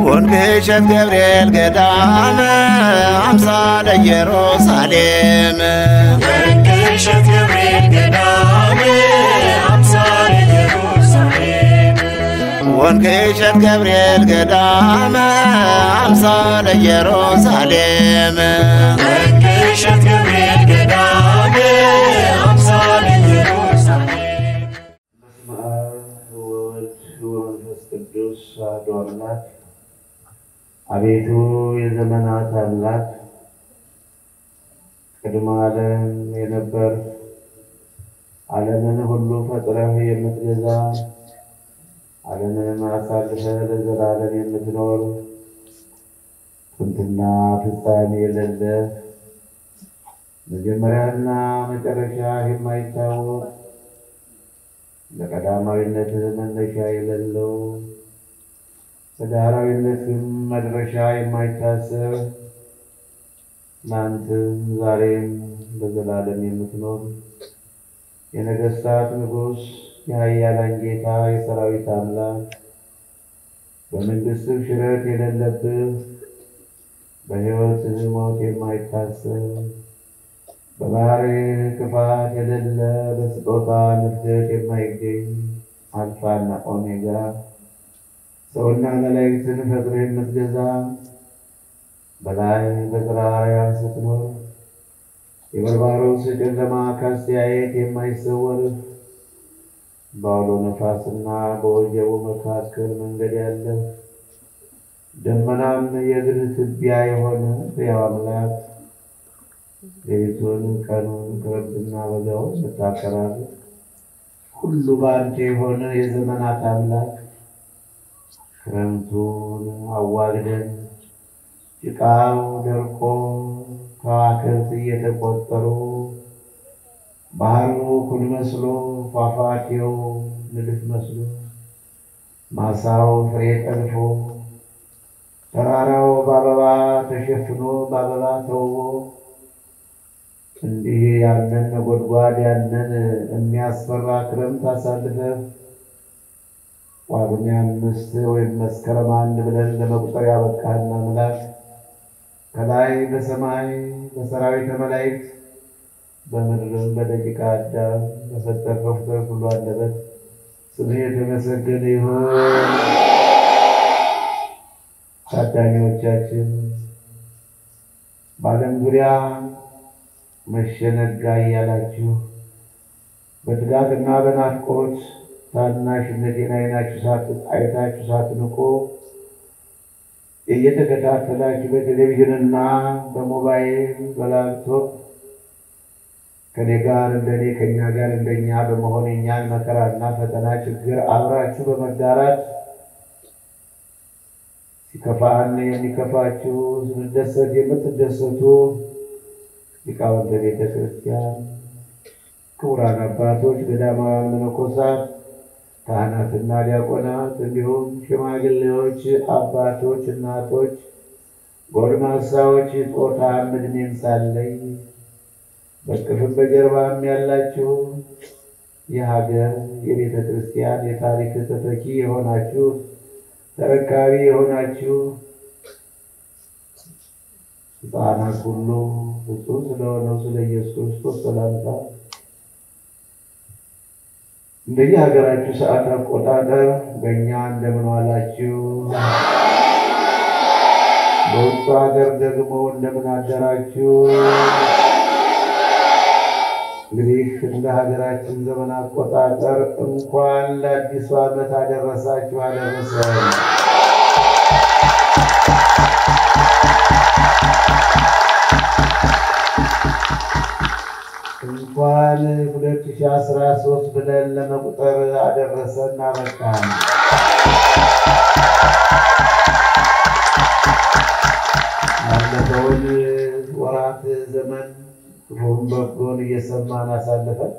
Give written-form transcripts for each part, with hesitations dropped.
ወንጌሸት ገብርኤል ገዳም አምሳለ ኢየሩሳሌም ወንጌሸት ገብርኤል ገዳም አምሳለ ኢየሩሳሌም ወንጌሸት ገብርኤል ገዳም አምሳለ ኢየሩሳሌም ወንጌሸት ገብርኤል ገዳም አምሳለ ኢየሩሳሌም በስመ አብ ወወልድ ወመንፈስ ቅዱስ አሐዱ አምላክ አቤቱ የዘመናት አምላክ ቅድመ ዓለም የነበር ዓለምን ሁሉ ፈጥረህ የምትገዛ ዓለምን አሳልፈህ ለዘላለም የምትኖር ጥንትና ፍጻሜ የሌለህ መጀመሪያና መጨረሻ የማይታወቅ ለቀዳማዊነትህ መነሻ የሌለው በዳህራዊነትም መድረሻ የማይታሰብ ትናንትም ዛሬም ለዘላለም የምትኖር የነገሥታት ንጉሥ የኃያላን ጌታ የሰራዊት አምላክ በመንግሥትህ ሽረት የሌለብህ በሕይወትህ ሞት የማይታሰብ በባሕርይህ ክፋት የሌለ በስጦታ ንፍገት የማይገኝ አልፋና ኦሜጋ ሰውና መላእክትን ፈጥረህ የምትገዛ በላይ በጽርሐ ስትኖር የበርባሮስ ጨለማ ካስተያየት የማይሰወርህ በአውሎ ነፋስና በወጀቡ መካከል መንገድ ያለህ ደመናም የእግርህ ትቢያ የሆነ ሕያው አምላክ ሌሊቱን ቀኑን ክረምትና በጋውን የምታፈራርቅ ሁሉ በአንተ የሆነ የዘመናት አምላክ ክረምቱን አዋግደን ጭቃው ደርቆ ከዋክብት እየተቆጠሩ ባህሩ ኩል መስሎ ፏፏቴው ንድፍ መስሎ ማሳው ፍሬ ጠልፎ ተራራው በአበባ ተሸፍኖ በአበባ ተውቦ እንዲህ ያንን ነጎድጓድ ያንን የሚያስፈራ ክረምት አሳልፈህ ጳጉሜ 5 ወይም መስከረም 1 ብለን ለመቁጠር ያበቃህን አምላክ ከላይ በሰማይ በሰራዊተ መላእክት በምድርም በደቂቀ አዳም በፈጠርከው ፍጥረት ሁሉ አንደበት ስምህ የተመሰገነ ይሁን። ታዳሚዎቻችን በዓለም ዙሪያ መሸነጋ እያላችሁ በትጋትና በናፍቆት ታናሽነቴን አይታችሁ ሳትንቁ እየተከታተላችሁ በቴሌቪዥንና በሞባይል በላፕቶፕ ከኛ ጋር እንደኛ በመሆን የኛን መከራና ፈተና ችግር አብራችሁ በመጋራት ሲከፋን የሚከፋችሁ ስንደሰት የምትደሰቱ ሊቃውንተ ቤተ ክርስቲያን ክቡራን አባቶች ገዳማውያን መነኮሳት ካህናትና ዲያቆናት እንዲሁም ሽማግሌዎች አባቶች እናቶች ጎልማሳዎች ጾታም ዕድሜም ሳይለይ በቅፍም በጀርባም ያላችሁ የሀገር የቤተ ክርስቲያን የታሪክ ተተኪ የሆናችሁ ተረካቢ የሆናችሁ ሕፃናት ሁሉ ፍጹም ስለሆነው ስለ ኢየሱስ ክርስቶስ ሰላምታ እንደየ ሀገራችሁ ሰዓት አቆጣጠር በእኛ እንደምን ዋላችሁ? በውጭ ሀገር ደግሞ እንደምን አደራችሁ? እንግዲህ እንደ ሀገራችን ዘመን አቆጣጠር እንኳን ለአዲሱ ዓመት አደረሳችሁ አደረሰን። እንኳን 2013 ብለን ለመቁጠር አደረሰን አበቃን። ክፉን በጎን እየሰማን አሳልፈን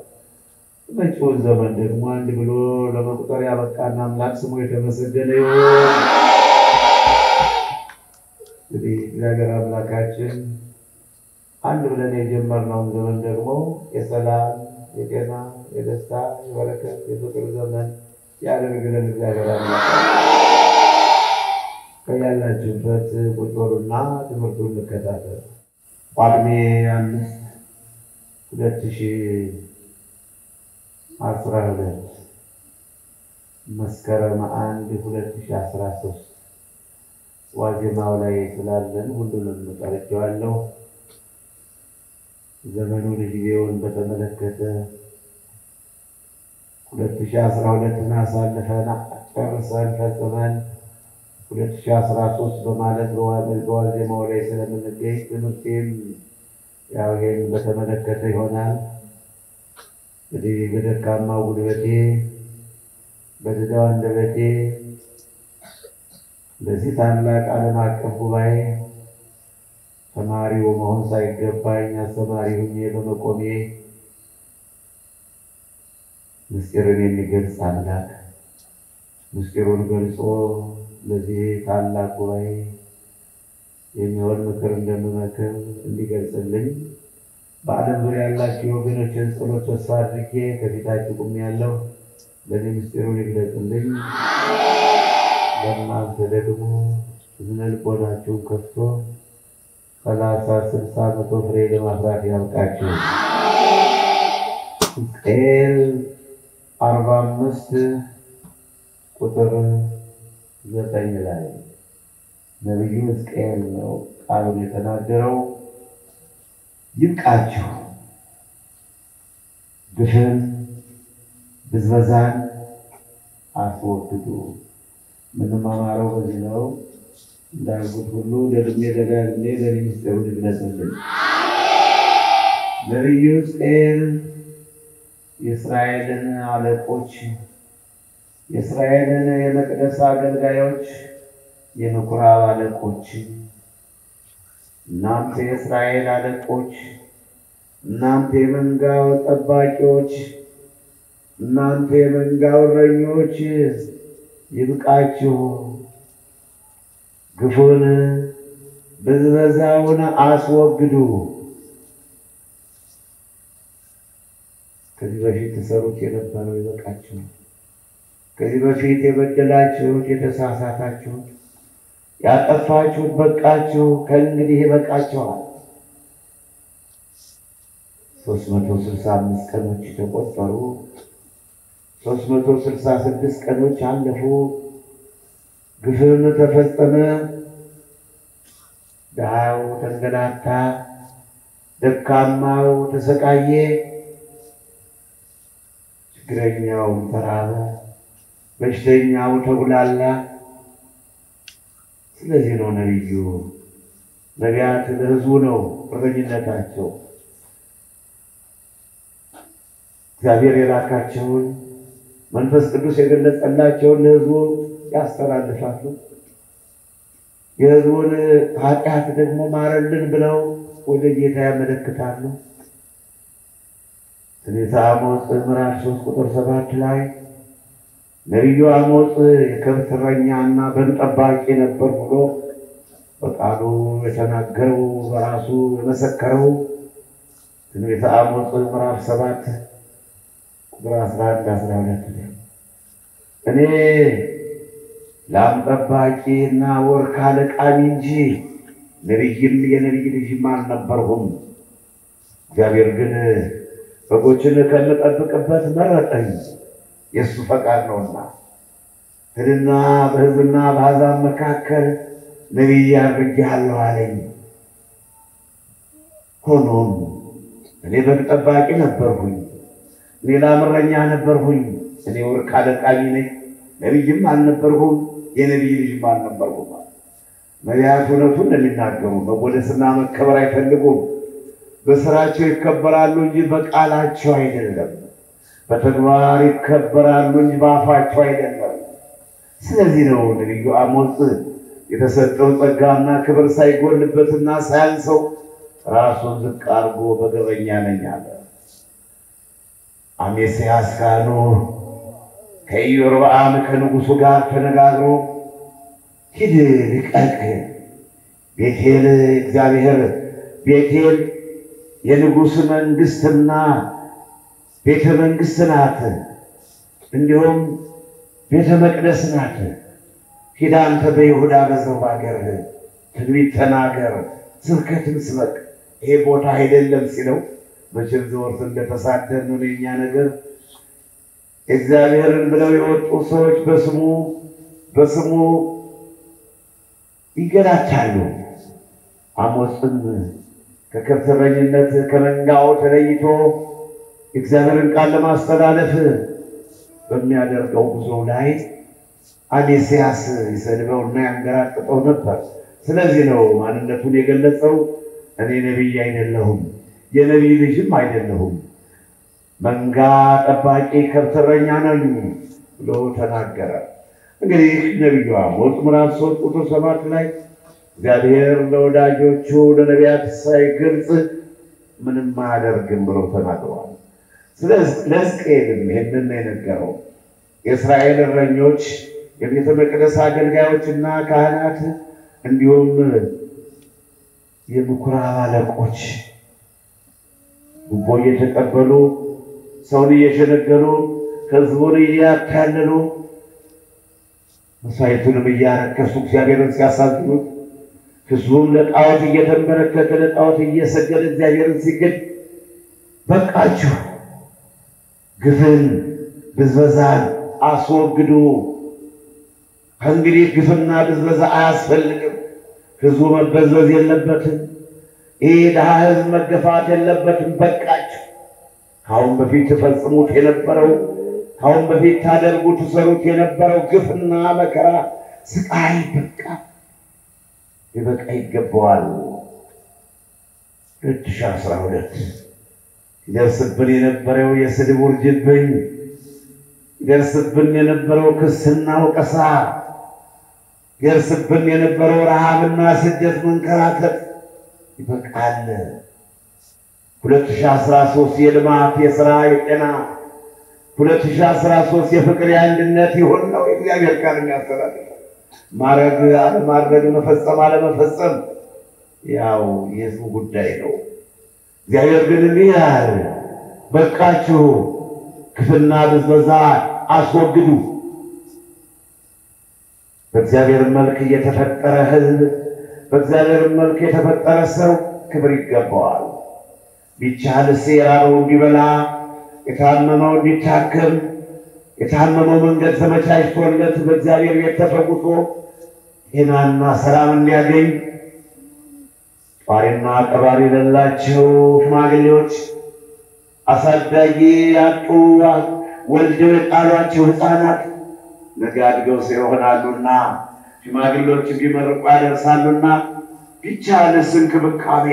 መጪውን ዘመን ደግሞ አንድ ብሎ ለመቁጠር ያበቃን አምላክ ስሙ የተመሰገነ ይሁን። እንግዲህ እግዚአብሔር አምላካችን አንድ ብለን የጀመርነውን ዘመን ደግሞ የሰላም፣ የጤና፣ የደስታ፣ የበረከት፣ የፍቅር ዘመን ያደርግልን። እግዚአብሔር አምላካችን ከያላችሁበት ቁጭ በሉና ትምህርቱን እንከታተል። ጳጉሜ 5 2012 መስከረም 1 2013 ዋዜማው ላይ ስላለን ሁሉንም ጠርቼዋለሁ። ዘመኑን ጊዜውን በተመለከተ 2012ን አሳልፈን ጨርሰን ፈጽመን 2013 በማለት በዋዜማው ላይ ስለምንገኝ ትምህርቴም ያው ይሄን በተመለከተ ይሆናል። እንግዲህ በደካማው ጉልበቴ በድዳው አንደበቴ በዚህ ታላቅ ዓለም አቀፍ ጉባኤ ተማሪው መሆን ሳይገባኝ አስተማሪ ሆኜ በመቆሜ ምስጢርን የሚገልጽ አምላክ ምስጢሩን ገልጾ ለዚህ ታላቅ ጉባኤ የሚሆን ምክር እንደምመክር እንዲገልጽልኝ በዓለም ዙሪያ ያላችሁ ወገኖችን ጸሎት ተስፋ አድርጌ ከፊታችሁ ቆሜያለሁ። ለእኔ ምስጢሩን ይግለጽልኝ። ለእናንተ ደግሞ እዝነ ልቦናችሁን ከፍቶ 30፣ 60፣ 100 ፍሬ ለማፍራት ያብቃችሁ። ሕዝቅኤል 45 ቁጥር 9 ላይ ነቢዩ ሕዝቅኤል ነው ቃሉን የተናገረው። ይብቃችሁ፣ ግፍን ብዝበዛን አስወግዱ። ምንማማረው በዚህ ነው። እንዳልኩት ሁሉ ደግሜ ደጋግሜ ለእኔ ምስጢሩን ይግለጽልኝ። ነቢዩ ሕዝቅኤል የእስራኤልን አለቆች፣ የእስራኤልን የመቅደስ አገልጋዮች፣ የምኩራብ አለቆች፣ እናንተ የእስራኤል አለቆች፣ እናንተ የመንጋው ጠባቂዎች፣ እናንተ የመንጋው እረኞች ይብቃችሁ፣ ግፉን ብዝበዛውን አስወግዱ። ከዚህ በፊት ተሰሩት የነበረው ይበቃችሁ። ከዚህ በፊት የበደላችሁት፣ የተሳሳታችሁት፣ ያጠፋችሁት በቃችሁ። ከእንግዲህ ይበቃችኋል። 365 ቀኖች ተቆጠሩ። 366 ቀኖች አለፉ። ግፍም ተፈጸመ። ድሃው ተንገላታ፣ ደካማው ተሰቃየ፣ ችግረኛው ተራበ፣ በሽተኛው ተጉላላ። ስለዚህ ነው ነቢያት ለሕዝቡ ነው እረኝነታቸው። እግዚአብሔር የላካቸውን መንፈስ ቅዱስ የገለጸላቸውን ለሕዝቡ ያስተላልፋሉ። የሕዝቡን ኃጢአት ደግሞ ማረልን ብለው ወደ ጌታ ያመለክታሉ። ትንቢተ አሞጽ ምዕራፍ 3 ቁጥር 7 ላይ ነቢዩ አሞጽ የከብት እረኛና በግ ጠባቂ ነበር ብሎ በቃሉ የተናገረው በራሱ የመሰከረው ትንቢተ አሞጽ ምዕራፍ 7 ቁጥር 11-12 እኔ ላም ጠባቂና ወርካ ለቃሚ እንጂ ነቢይም የነቢይ ልጅም አልነበርሁም። እግዚአብሔር ግን በጎችን ከምጠብቅበት መረጠኝ፣ የእሱ ፈቃድ ነውና። ሂድና በሕዝብና በአሕዛብ መካከል ነቢይ አድርጌሃለሁ አለኝ። ሆኖም እኔ በግ ጠባቂ ነበርሁኝ፣ እኔ ላም እረኛ ነበርሁኝ። እኔ ወርካ ለቃሚ ነኝ፣ ነቢይም አልነበርሁም፣ የነቢይ ልጅም አልነበርሁም። ነቢያት እውነቱን እንደሚናገሩ መወደስና መከበር አይፈልጉም። በስራቸው ይከበራሉ እንጂ በቃላቸው አይደለም። በተግባር ይከበራሉ እንጂ በአፋቸው አይደለም። ስለዚህ ነው ነቢዩ አሞጽ የተሰጠው ጸጋና ክብር ሳይጎልበትና ሳያንሰው ራሱን ዝቅ አድርጎ በገበኛ ነኝ አለ። አሜስያስ ካህኑ ከኢዮርብዓም ከንጉሡ ጋር ተነጋግሮ ሂድ ልቀቅ፣ ቤቴል እግዚአብሔር ቤቴል የንጉሥ መንግሥትና ቤተ መንግሥት ናት፣ እንዲሁም ቤተ መቅደስ ናት። ሂድ አንተ በይሁዳ በዘው ሀገር ትንቢት ተናገር፣ ስብከትን ስበክ፣ ይሄ ቦታ አይደለም ሲለው መቼም ዘወርት እንደተሳደርን ነው የኛ ነገር። እግዚአብሔርን ብለው የወጡ ሰዎች በስሙ ይገላቻሉ። አሞጽም ከከብት እረኝነት ከመንጋው ተለይቶ እግዚአብሔርን ቃል ለማስተላለፍ በሚያደርገው ጉዞ ላይ አሜስያስ ይሰድበውና ያንገራጥጠው ነበር። ስለዚህ ነው ማንነቱን የገለጸው። እኔ ነቢይ አይደለሁም፣ የነቢይ ልጅም አይደለሁም፣ መንጋ ጠባቂ ከብት እረኛ ነኝ ብሎ ተናገረ። እንግዲህ ነቢዩ አሞጽ ምዕራፍ 3 ቁጥር 7 ላይ እግዚአብሔር ለወዳጆቹ ለነቢያት ሳይገልጽ ምንም አያደርግም ብሎ ተናግሯል። ስለዚህ ለሕዝቅኤልም ይህንን የነገረው የእስራኤል እረኞች የቤተ መቅደስ አገልጋዮችና ካህናት እንዲሁም የምኩራብ አለቆች ጉቦ እየተቀበሉ ሰውን እየሸነገሉ ሕዝቡን እያታለሉ መሥዋዕቱንም እያረከሱ እግዚአብሔርን ሲያሳዝኑት ሕዝቡም ለጣዖት እየተንበረከከ ለጣዖት እየሰገደ እግዚአብሔርን ሲግድ በቃችሁ፣ ግፍን ብዝበዛን አስወግዱ፣ ከእንግዲህ ግፍና ብዝበዛ አያስፈልግም፣ ሕዝቡ መበዝበዝ የለበትም፣ ይህ ድሃ ሕዝብ መገፋት የለበትም፣ በቃችሁ። ካሁን በፊት ትፈጽሙት የነበረው ካሁን በፊት ታደርጉ ትሰሩት የነበረው ግፍና መከራ ስቃይ በቃ ሊበቃ ይገባዋል። 2012 ይደርስብን የነበረው የስድብ ውርጅብኝ፣ ይደርስብን የነበረው ክስና ወቀሳ፣ ይደርስብን የነበረው ረሃብና ስደት መንከራተት ይበቃል። 2013 የልማት የሥራ የጤና 2013 የፍቅር የአንድነት ይሁን ነው እግዚአብሔር ቃል የሚያስተላልፈው። ማድረግ አለማድረግ፣ መፈጸም አለመፈጸም ያው የሕዝቡ ጉዳይ ነው። እግዚአብሔር ግን እንዲህ ያለ በቃችሁ፣ ግፍና ብዝበዛ አስወግዱ። በእግዚአብሔር መልክ የተፈጠረ ሕዝብ በእግዚአብሔር መልክ የተፈጠረ ሰው ክብር ይገባዋል። ቢቻልስ የራበው እንዲበላ፣ የታመመው እንዲታከም፣ የታመመው መንገድ ተመቻችቶለት በእግዚአብሔር ቤት ተፈውሶ ጤናና ሰላም እንዲያገኝ ጧሪና ቀባሪ የሌላቸው ሽማግሌዎች፣ አሳዳጊ ያጡ ወልደው የጣሏቸው ሕፃናት ነገ አድገው ሰው ይሆናሉና ሽማግሌዎች ቢመርቁ ያደርሳሉና ቢቻልስ እንክብካቤ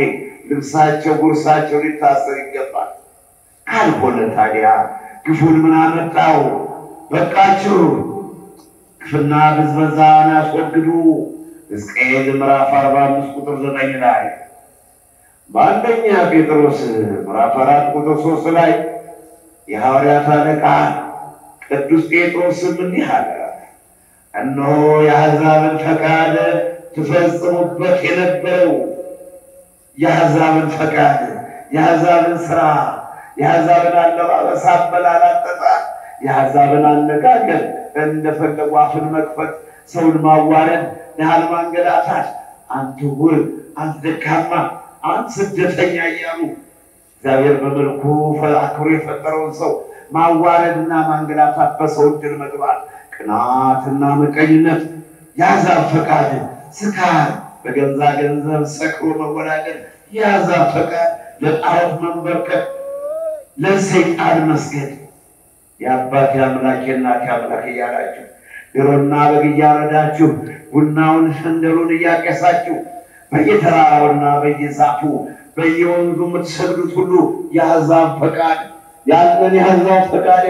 ልብሳቸው ጉርሳቸው ሊታሰር ይገባል። ካልሆነ ታዲያ ግፉን ምን አመጣው? በቃችሁ፣ ግፍና ብዝበዛን አስወግዱ። ሕዝቅኤል ምዕራፍ 45 ቁጥር 9 ላይ በአንደኛ ጴጥሮስ ምዕራፍ 4 ቁጥር 3 ላይ የሐዋርያት አለቃ ቅዱስ ጴጥሮስም እንዲህ አለ፣ እነሆ የአሕዛብን ፈቃድ ትፈጽሙበት የነበረው የአሕዛብን ፈቃድ፣ የአሕዛብን ሥራ፣ የአሕዛብን አለባበስ፣ አበላል፣ አጠጣል፣ የአሕዛብን አነጋገር እንደፈለጉ አፍን መክፈት፣ ሰውን ማዋረድ፣ ያህል ማንገላታት፣ አንተ ውር፣ አንተ ደካማ፣ አንተ ስደተኛ እያሉ እግዚአብሔር በመልኩ አክብሮ የፈጠረውን ሰው ማዋረድና ማንገላታት፣ በሰው እድል መግባት፣ ቅናትና ምቀኝነት፣ የአሕዛብ ፈቃድ፣ ስካር፣ በገዛ ገንዘብ ሰክሮ መወላገድ፣ የአሕዛብ ፈቃድ፣ ለጣዖት መንበርከክ፣ ለሰይጣን መስገድ፣ የአባቴ አምላኬ እናቴ አምላኬ እያላችሁ ድሮና በግ እያረዳችሁ ቡናውን ሸንደሉን እያቄሳችሁ በየተራራውና በየዛፉ በየወንዙ የምትሰግዱት ሁሉ የአሕዛብ ፈቃድ፣ ያንን የአሕዛብ ፈቃድ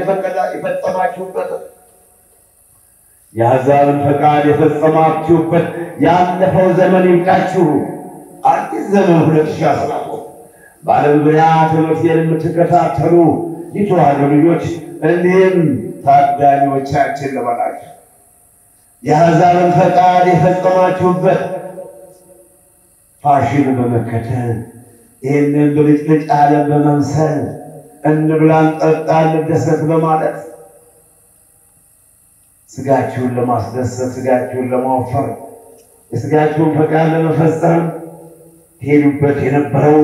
የፈጸማችሁበት የአሕዛብን ፈቃድ የፈጸማችሁበት ያለፈው ዘመን ይብቃችሁ። አዲስ ዘመን 2013 በዓለም ዙሪያ ትምህርቴን የምትከታተሉ የተዋሕዶ ልጆች እንዲህም ታዳሚዎቻችን ልበላችሁ፣ የአሕዛብን ፈቃድ የፈጸማችሁበት ፋሽን በመከተል ይህንን ብልጭልጭ ዓለም በመምሰል እንብላ እንጠጣ እንደሰት በማለት ስጋችሁን ለማስደሰት ስጋችሁን ለማወፈር የስጋችሁን ፈቃድ ለመፈጸም ሄዱበት የነበረው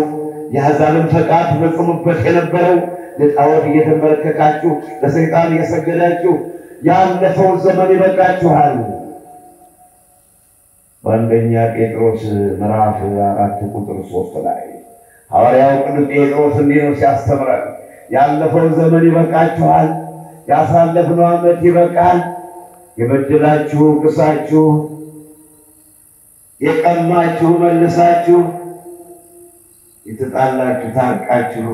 የአሕዛብን ፈቃድ ትፈጽሙበት የነበረው ለጣዖት እየተንበረከካችሁ ለሰይጣን እየሰገዳችሁ ያለፈው ዘመን ይበቃችኋል። በአንደኛ ጴጥሮስ ምዕራፍ 4 ቁጥር 3 ላይ ሐዋርያው ቅዱስ ጴጥሮስ እንዲህ ነው ሲያስተምረን፣ ያለፈው ዘመን ይበቃችኋል፣ ያሳለፍነው ዓመት ይበቃል። የበደላችሁ ክሳችሁ፣ የቀማችሁ መልሳችሁ፣ የተጣላችሁ ታርቃችሁ፣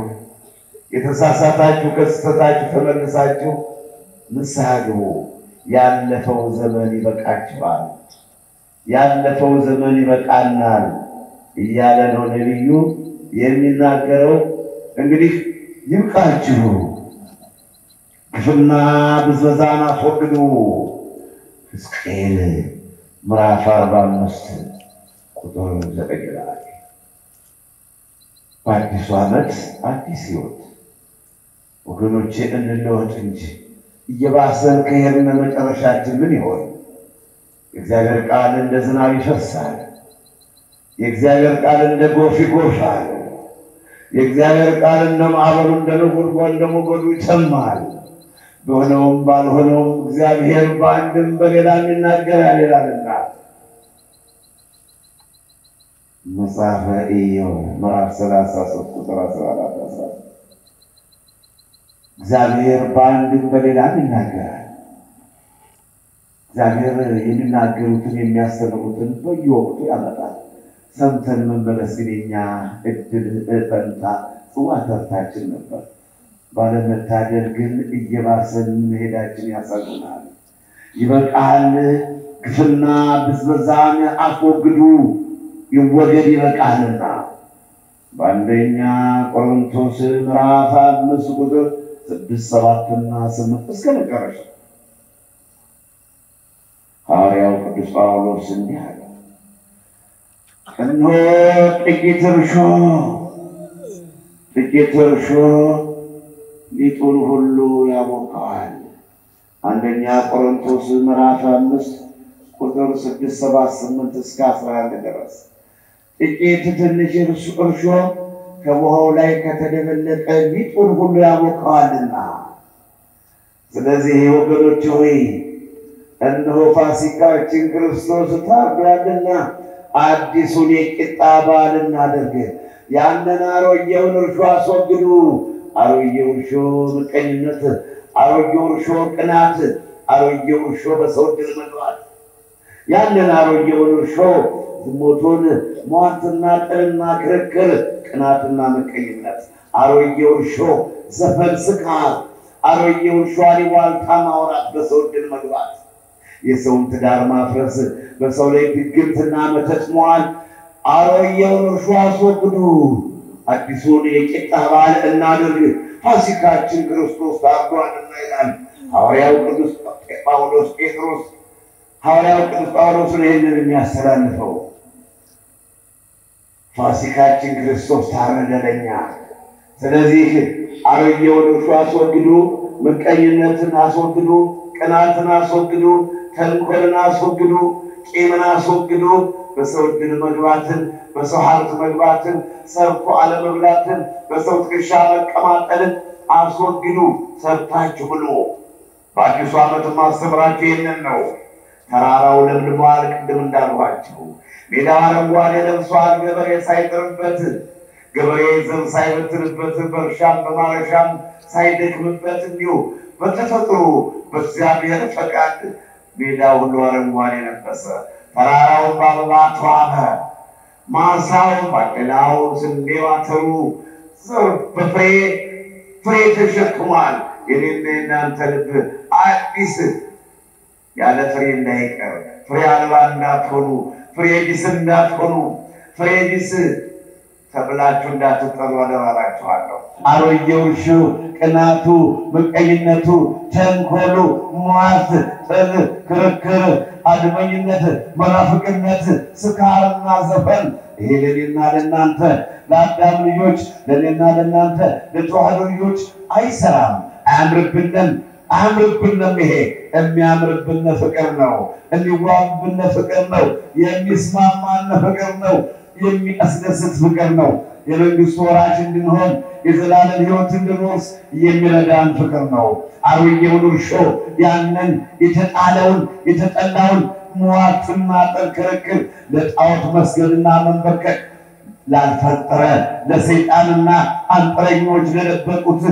የተሳሳታችሁ ከስህተታችሁ ተመልሳችሁ ንስሐ ግቡ። ያለፈው ዘመን ይበቃችኋል፣ ያለፈው ዘመን ይበቃናል እያለ ነው ነቢዩ የሚናገረው። እንግዲህ ይብቃችሁ፣ ግፍና ብዝበዛን አስወግዱ። ሕዝቅኤል ምዕራፍ 45 ቁጥር 9 ላይ በአዲሱ ዓመት አዲስ ሕይወት ወገኖቼ እንለወጥ እንጂ እየባሰን ከሄድን መጨረሻችን ምን ይሆን? የእግዚአብሔር ቃል እንደ ዝናብ ይፈሳል። የእግዚአብሔር ቃል እንደ ጎርፍ ይጎርፋል። የእግዚአብሔር ቃል እንደ ማዕበሉ እንደ ነጎድጓድ እንደ ሞገዱ ይተማል። በሆነውም ባልሆነውም እግዚአብሔር በአንድም በሌላም ይናገራል ይላልና መጽሐፈ ኢዮብ ምዕራፍ 33 ቁጥር 14 እግዚአብሔር በአንድም በሌላም ይናገራል። እግዚአብሔር የሚናገሩትን የሚያስተምሩትን በየወቅቱ ያመጣል። ሰምተን መመለስ ግን የኛ እድል ፈንታ ጽዋ ተርታችን ነበር። ባለመታደል ግን እየባሰን መሄዳችን ያሳዝናል። ይበቃል፣ ግፍና ብዝበዛን አስወግዱ፣ ይወገድ ይበቃልና። በአንደኛ ቆሮንቶስ ምዕራፍ 5 ቁጥር 6፣ 7 እና 8 እስከ መጨረሻ ሐዋርያው ቅዱስ ጳውሎስ እንዲህ አለ፣ እነሆ ጥቂት እርሾ ሊጡን ሁሉ ያቦካዋል። አንደኛ ቆሮንቶስ ምዕራፍ 5 ቁጥር 6፣ 7፣ 8 እስከ 11 ድረስ ጥቂት ትንሽ እርሾ ከውሃው ላይ ከተደበለቀ ሊጡን ሁሉ ያቦካዋልና። ስለዚህ ወገኖች ሆይ እነሆ ፋሲካችን ክርስቶስ ታርዷልና አዲሱን የቂጣ በዓል እናድርግ። ያንን አሮጌውን እርሾ አስወግዱ። አሮጌው እርሾ ምቀኝነት፣ አሮጌው እርሾ ቅናት፣ አሮጌው እርሾ በሰው ድል መግባት፣ ያንን አሮጌውን እርሾ ዝሙቱን፣ ሟርትና፣ ጥልና፣ ክርክር፣ ቅናትና ምቀኝነት፣ አሮጌው እርሾ ዘፈን፣ ስካር፣ አሮጌው እርሾ አሉባልታ ማውራት፣ በሰው ድል መግባት፣ የሰውን ትዳር ማፍረስ፣ በሰው ላይ ድግምትና መተት መዋል። አሮጌውን እርሾ አስወግዱ። አዲሱን የቂጣ በዓል እናድርግ። ፋሲካችን ክርስቶስ ታርዷልና ይላል ሐዋርያው ቅዱስ ጴጥሮስ። ሐዋርያው ቅዱስ ጳውሎስ ነው ይህንን የሚያስተላልፈው። ፋሲካችን ክርስቶስ ታረደ ለኛ። ስለዚህ አሮጌውን እርሾ አስወግዱ፣ ምቀኝነትን አስወግዱ፣ ቅናትን አስወግዱ፣ ተንኮልን አስወግዱ፣ ቂምን አስወግዱ፣ በሰው ድል መግባትን፣ በሰው ሀብት መግባትን፣ ሰርቶ አለመብላትን፣ በሰው ትከሻ መቀማጠልን አስወግዱ። ሰርታችሁ ብሉ። በአዲሱ ዓመት ማስተምራችሁ ይህንን ነው። ተራራው ለምልሟል፣ ቅድም እንዳልኋችሁ ሜዳው አረንጓዴ ለብሷል። ገበሬ ሳይጥርበት፣ ገበሬ ዘር ሳይበትንበት፣ በእርሻም በማረሻም ሳይደክምበት እንዲሁ በተፈጥሮ በእግዚአብሔር ፈቃድ ሜዳው ሁሉ አረንጓዴ ለበሰ። ተራራውን በአበባ ተዋበ። ማሳው፣ ባቄላው፣ ስንዴው፣ አተሩ ዘር በፍሬ ተሸክሟል። የኔና የናንተ ልብ አዲስ ያለ ፍሬ እንዳይቀር፣ ፍሬ አልባ እንዳትሆኑ፣ ፍሬ ቢስ እንዳትሆኑ፣ ፍሬ ቢስ ተብላችሁ እንዳትጠሩ አደራላችኋለሁ። አሮጌው እርሾ ቅናቱ፣ ምቀኝነቱ፣ ተንኮሉ፣ ሟርት፣ ጥል፣ ክርክር፣ አድመኝነት፣ መናፍቅነት፣ ስካርና ዘፈን ይሄ ለኔና ለእናንተ ለአዳም ልጆች ለኔና ለእናንተ ለተዋህዶ ልጆች አይሰራም፣ አያምርብንም። ይሄ የሚያምርብን ፍቅር ነው፣ የሚዋብብን ፍቅር ነው፣ የሚስማማን ፍቅር ነው፣ የሚያስደስት ፍቅር ነው። የመንግስቱ ወራሽ እንድንሆን የዘላለም ሕይወት እንድንወርስ የሚረዳን ፍቅር ነው። አሮጌውን እርሾ ያንን የተጣለውን የተጠላውን ሟርትና ጥል፣ ክርክር፣ ለጣዖት መስገድና መንበርከክ ላልፈጠረ ለሰይጣንና አንጥረኞች ለደበቁት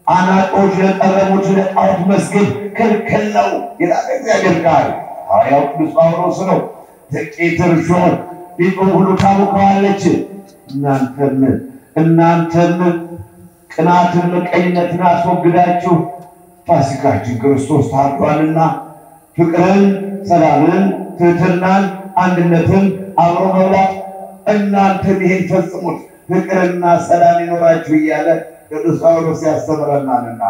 አናጦች ለጠረሞች ለጣዖት መስገድ ክልክል ነው ይላል እግዚአብሔር ቃል። ሐዋርያው ቅዱስ ጳውሎስ ነው ጥቂት እርሾን ሊጡ ሁሉ ታቦካዋለች። እናንተም ቅናትን ምቀኝነትን አስወግዳችሁ ፋሲካችን ክርስቶስ ታርዷልና ፍቅርን፣ ሰላምን፣ ትህትናን፣ አንድነትን፣ አብሮ መብላት እናንተም ይሄን ፈጽሙት ፍቅርና ሰላም ይኖራችሁ እያለ ቅዱስ ጳውሎስ ያስተምረናልና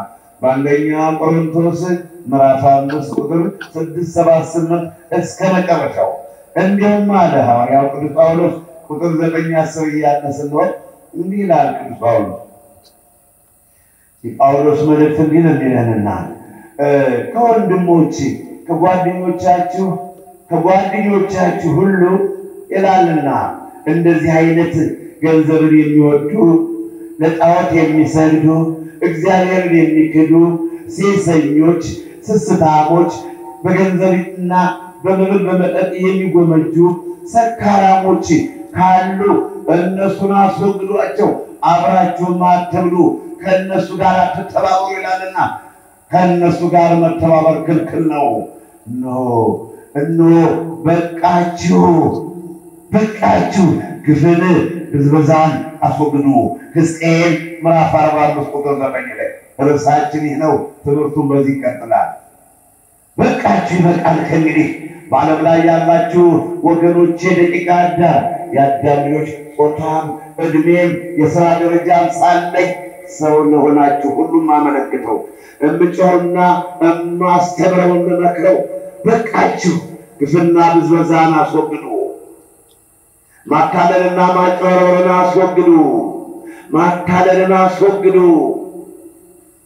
በአንደኛ ቆሮንቶስ ምዕራፍ 5 ቁጥር 6-7-8 እስከ መጨረሻው እንዲሁም አለ ሐዋርያው ቅዱስ ጳውሎስ ቁጥር 9-10 እያነስን ነው። እንዲህ ይላል ቅዱስ ጳውሎስ የጳውሎስ መልእክት እንዲህ ነው የሚለንና ከወንድሞች ከጓደኞቻችሁ ሁሉ ይላልና እንደዚህ አይነት ገንዘብን የሚወዱ ለጣዖት የሚሰግዱ እግዚአብሔርን የሚክዱ ሴሰኞች፣ ስስታሞች፣ በገንዘብና በመብል በመጠጥ የሚጎመጁ ሰካራሞች ካሉ እነሱን አስወግዷቸው፣ አብራችሁም አትብሉ፣ ከእነሱ ጋር አትተባበሩ ይላልና ከእነሱ ጋር መተባበር ክልክል ነው። እነሆ በቃችሁ ግፍን ብዝበዛን አስወግዱ። ሕዝቅኤል ምዕራፍ 45 ቁጥር 9 ላይ ርዕሳችን ይህ ነው። ትምህርቱን በዚህ ይቀጥላል። በቃችሁ ይበቃል። ከእንግዲህ በዓለም ላይ ያላችሁ ወገኖቼ ደቂቀ አዳም የአዳም ልጆች ጾታም ዕድሜም የሥራ ደረጃም ሳለይ ሰው ለሆናችሁ ሁሉም አመለክተው እምጮህና እማስተምረው እምመክረው በቃችሁ ግፍና ብዝበዛን አስወግዱ። ማታለልና ማጭበርበርን አስወግዱ።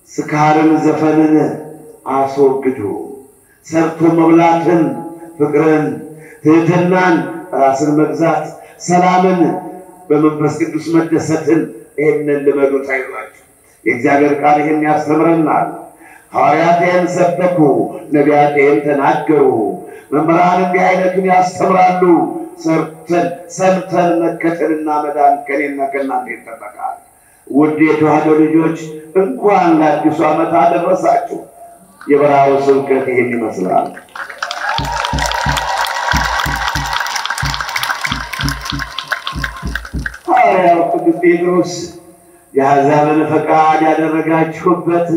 ስካርን ዘፈንን አስወግዱ። ሰርቶ መብላትን፣ ፍቅርን፣ ትህትናን፣ ራስን መግዛት፣ ሰላምን፣ በመንፈስ ቅዱስ መደሰትን ይህንን ልመዱት አይዟችሁ። የእግዚአብሔር ቃል ይህን ያስተምረናል። ሐዋርያት ይህን ሰበኩ፣ ነቢያት ይህን ተናገሩ፣ መምህራን እንዲህ አይነቱን ያስተምራሉ። ሰምተን መከተልና መዳን ከኔና ከእናንተ ይጠበቃል። ውድ የተዋህዶ ልጆች እንኳን ለአዲሱ ዓመት አደረሳችሁ። የበረሃው ስብከት ይህን ይመስላል። ሐዋርያው ቅዱስ ጴጥሮስ የአሕዛብን ፈቃድ ያደረጋችሁበት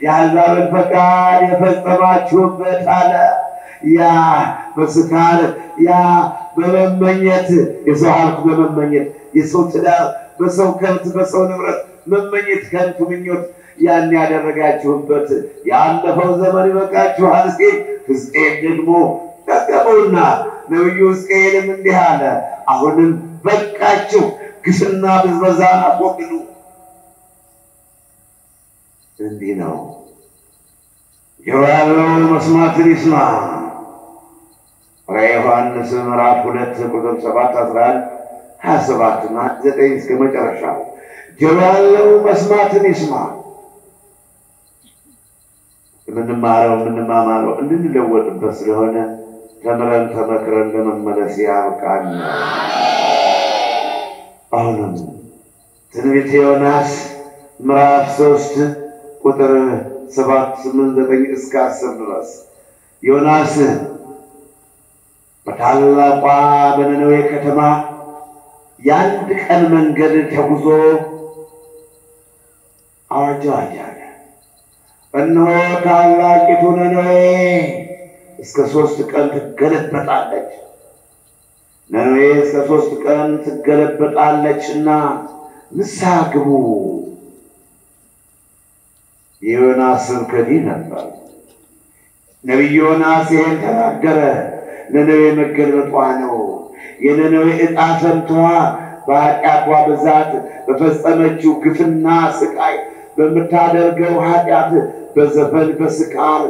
የአሕዛብን ፈቃድ የፈጸማችሁበት አለ። ያ በስካር ያ በመመኘት የሰው ሀብት በመመኘት የሰው ትዳር በሰው ከብት በሰው ንብረት መመኘት ከንቱ ምኞት ያን ያደረጋችሁበት ያለፈው ዘመን ይበቃችኋል ሲል ሕዝቅኤል ደግሞ ተቀበሉና ነብዩ ሕዝቅኤልም እንዲህ አለ፣ አሁንም በቃችሁ ግፍና ብዝበዛን አስወግዱ። እንዲህ ነው። ጆሮ ያለው መስማትን ይስማ። ራዕየ ዮሐንስ ምዕራፍ 2 ቁጥር 7-11-27 እና 9 እስከ መጨረሻው ጆሮ ያለው መስማትን ይስማ። የምንማማረው እንድንለወጥበት ስለሆነ ተምረን ተመክረን ለመመለስ ያብቃን። አሁንም ትንቢተ ዮናስ ምዕራፍ 3 ቁጥር 7-8-9 እስከ 10 ድረስ ዮናስ በታላቋ በነነዌ ከተማ የአንድ ቀን መንገድ ተጉዞ አዋጅ አለ። እነሆ ታላቂቱ ነነዌ እስከ 3 ቀን ትገለበጣለች፣ ነነዌ እስከ 3 ቀን ትገለበጣለችና ንስሐ ግቡ። የዮናስ ስብከት ነበር። ነቢዩ ዮናስ ይህን ተናገረ። ነነዌ መገልበጧ ነው። የነነዌ ዕጣ ፈንታዋ በኃጢአቷ ብዛት በፈጸመችው ግፍና ስቃይ፣ በምታደርገው ኃጢአት፣ በዘፈን በስካር፣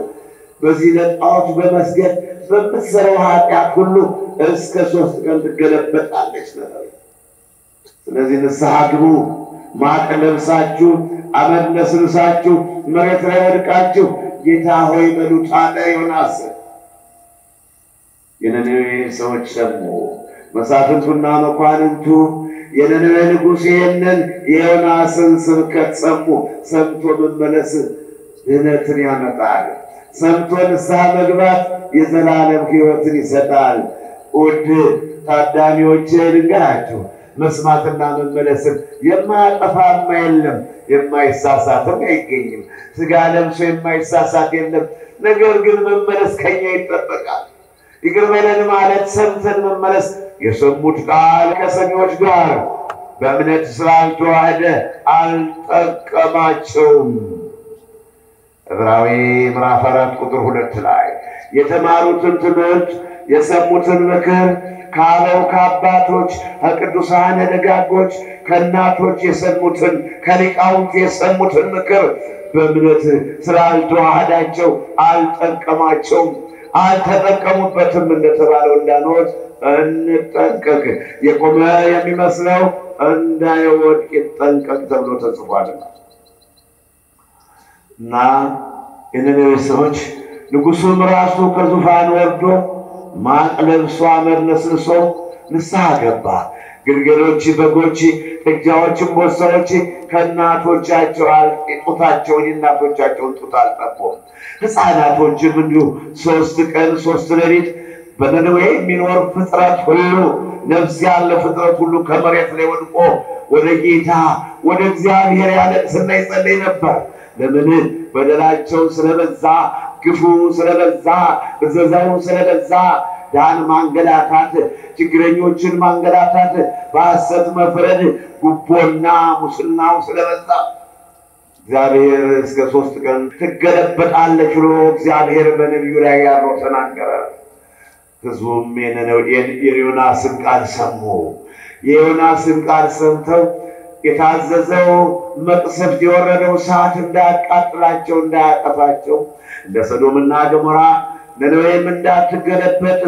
በዚህ ለጣዖት በመስገድ በምትሰራው ኃጢአት ሁሉ እስከ 3 ቀን ትገለበጣለች ነበር። ስለዚህ ንስሐ ግቡ። ማቅ ለብሳችሁ አመድ ነስንሳችሁ መሬት ላይ ወድቃችሁ ጌታ ሆይ በሉት አለ ዮናስ። የነነዌ ሰዎች ሰሙ። መሳፍንቱና መኳንንቱ የነነዌ ንጉሥ ይህንን የዮናስን ስብከት ሰሙ። ሰምቶ መመለስ ድህነትን ያመጣል። ሰምቶ ንስሐ መግባት የዘላለም ሕይወትን ይሰጣል። ውድ ታዳሚዎች ልንገራችሁ፣ መስማትና መመለስን የማያጠፋማ የለም፣ የማይሳሳትም አይገኝም። ሥጋ ለብሶ የማይሳሳት የለም። ነገር ግን መመለስ ከኛ ይጠበቃል። ይቅር በለን ማለት ሰምተን መመለስ። የሰሙት ቃል ከሰሚዎች ጋር በእምነት ስላልተዋህደ አልጠቀማቸውም። ዕብራዊ ምዕራፍ 4 ቁጥር 2 ላይ የተማሩትን ትምህርት የሰሙትን ምክር ከአበው ከአባቶች ከቅዱሳን ደጋጎች ከእናቶች የሰሙትን ከሊቃውንት የሰሙትን ምክር በእምነት ስላልተዋህዳቸው አልጠቀማቸውም፣ አልተጠቀሙበትም። እንደተባለው እንዳንወድ እንጠንቀቅ። የቆመ የሚመስለው እንዳይወድቅ ይጠንቀቅ ተብሎ ተጽፏልና እና የነነዌ ሰዎች ንጉሡም ራሱ ከዙፋን ወርዶ ማቅ ለብሶ አመድ ነስንሶ ንስሐ ገባ። ግልገሎች፣ በጎች፣ ጥጃዎች፣ እምቦሳዎች ከእናቶቻቸው ጡታቸውን የእናቶቻቸውን ጡት አልጠቡም። ሕፃናቶችም እንዲሁ 3 ቀን 3 ሌሊት በነነዌ የሚኖር ፍጥረት ሁሉ ነፍስ ያለ ፍጥረት ሁሉ ከመሬት ላይ ወድቆ ወደ ጌታ ወደ እግዚአብሔር ያለቅስና ይጸልይ ነበር። ለምን? በደላቸው ስለበዛ፣ ግፉ ስለበዛ፣ ብዝበዛው ስለበዛ፣ ዳን ማንገላታት፣ ችግረኞችን ማንገላታት፣ በሐሰት መፍረድ፣ ጉቦና ሙስናው ስለበዛ እግዚአብሔር እስከ 3 ቀን ትገለበጣለች ብሎ እግዚአብሔር በነቢዩ ላይ ያለው ተናገረ። ሕዝቡም የዮናስን ቃል ሰሙ። የዮናስን ቃል ሰምተው የታዘዘው መቅሰፍት የወረደው እሳት እንዳያቃጥላቸው እንዳያጠፋቸው እንደ ሰዶምና ገሞራ ነነዌም እንዳትገለበጥ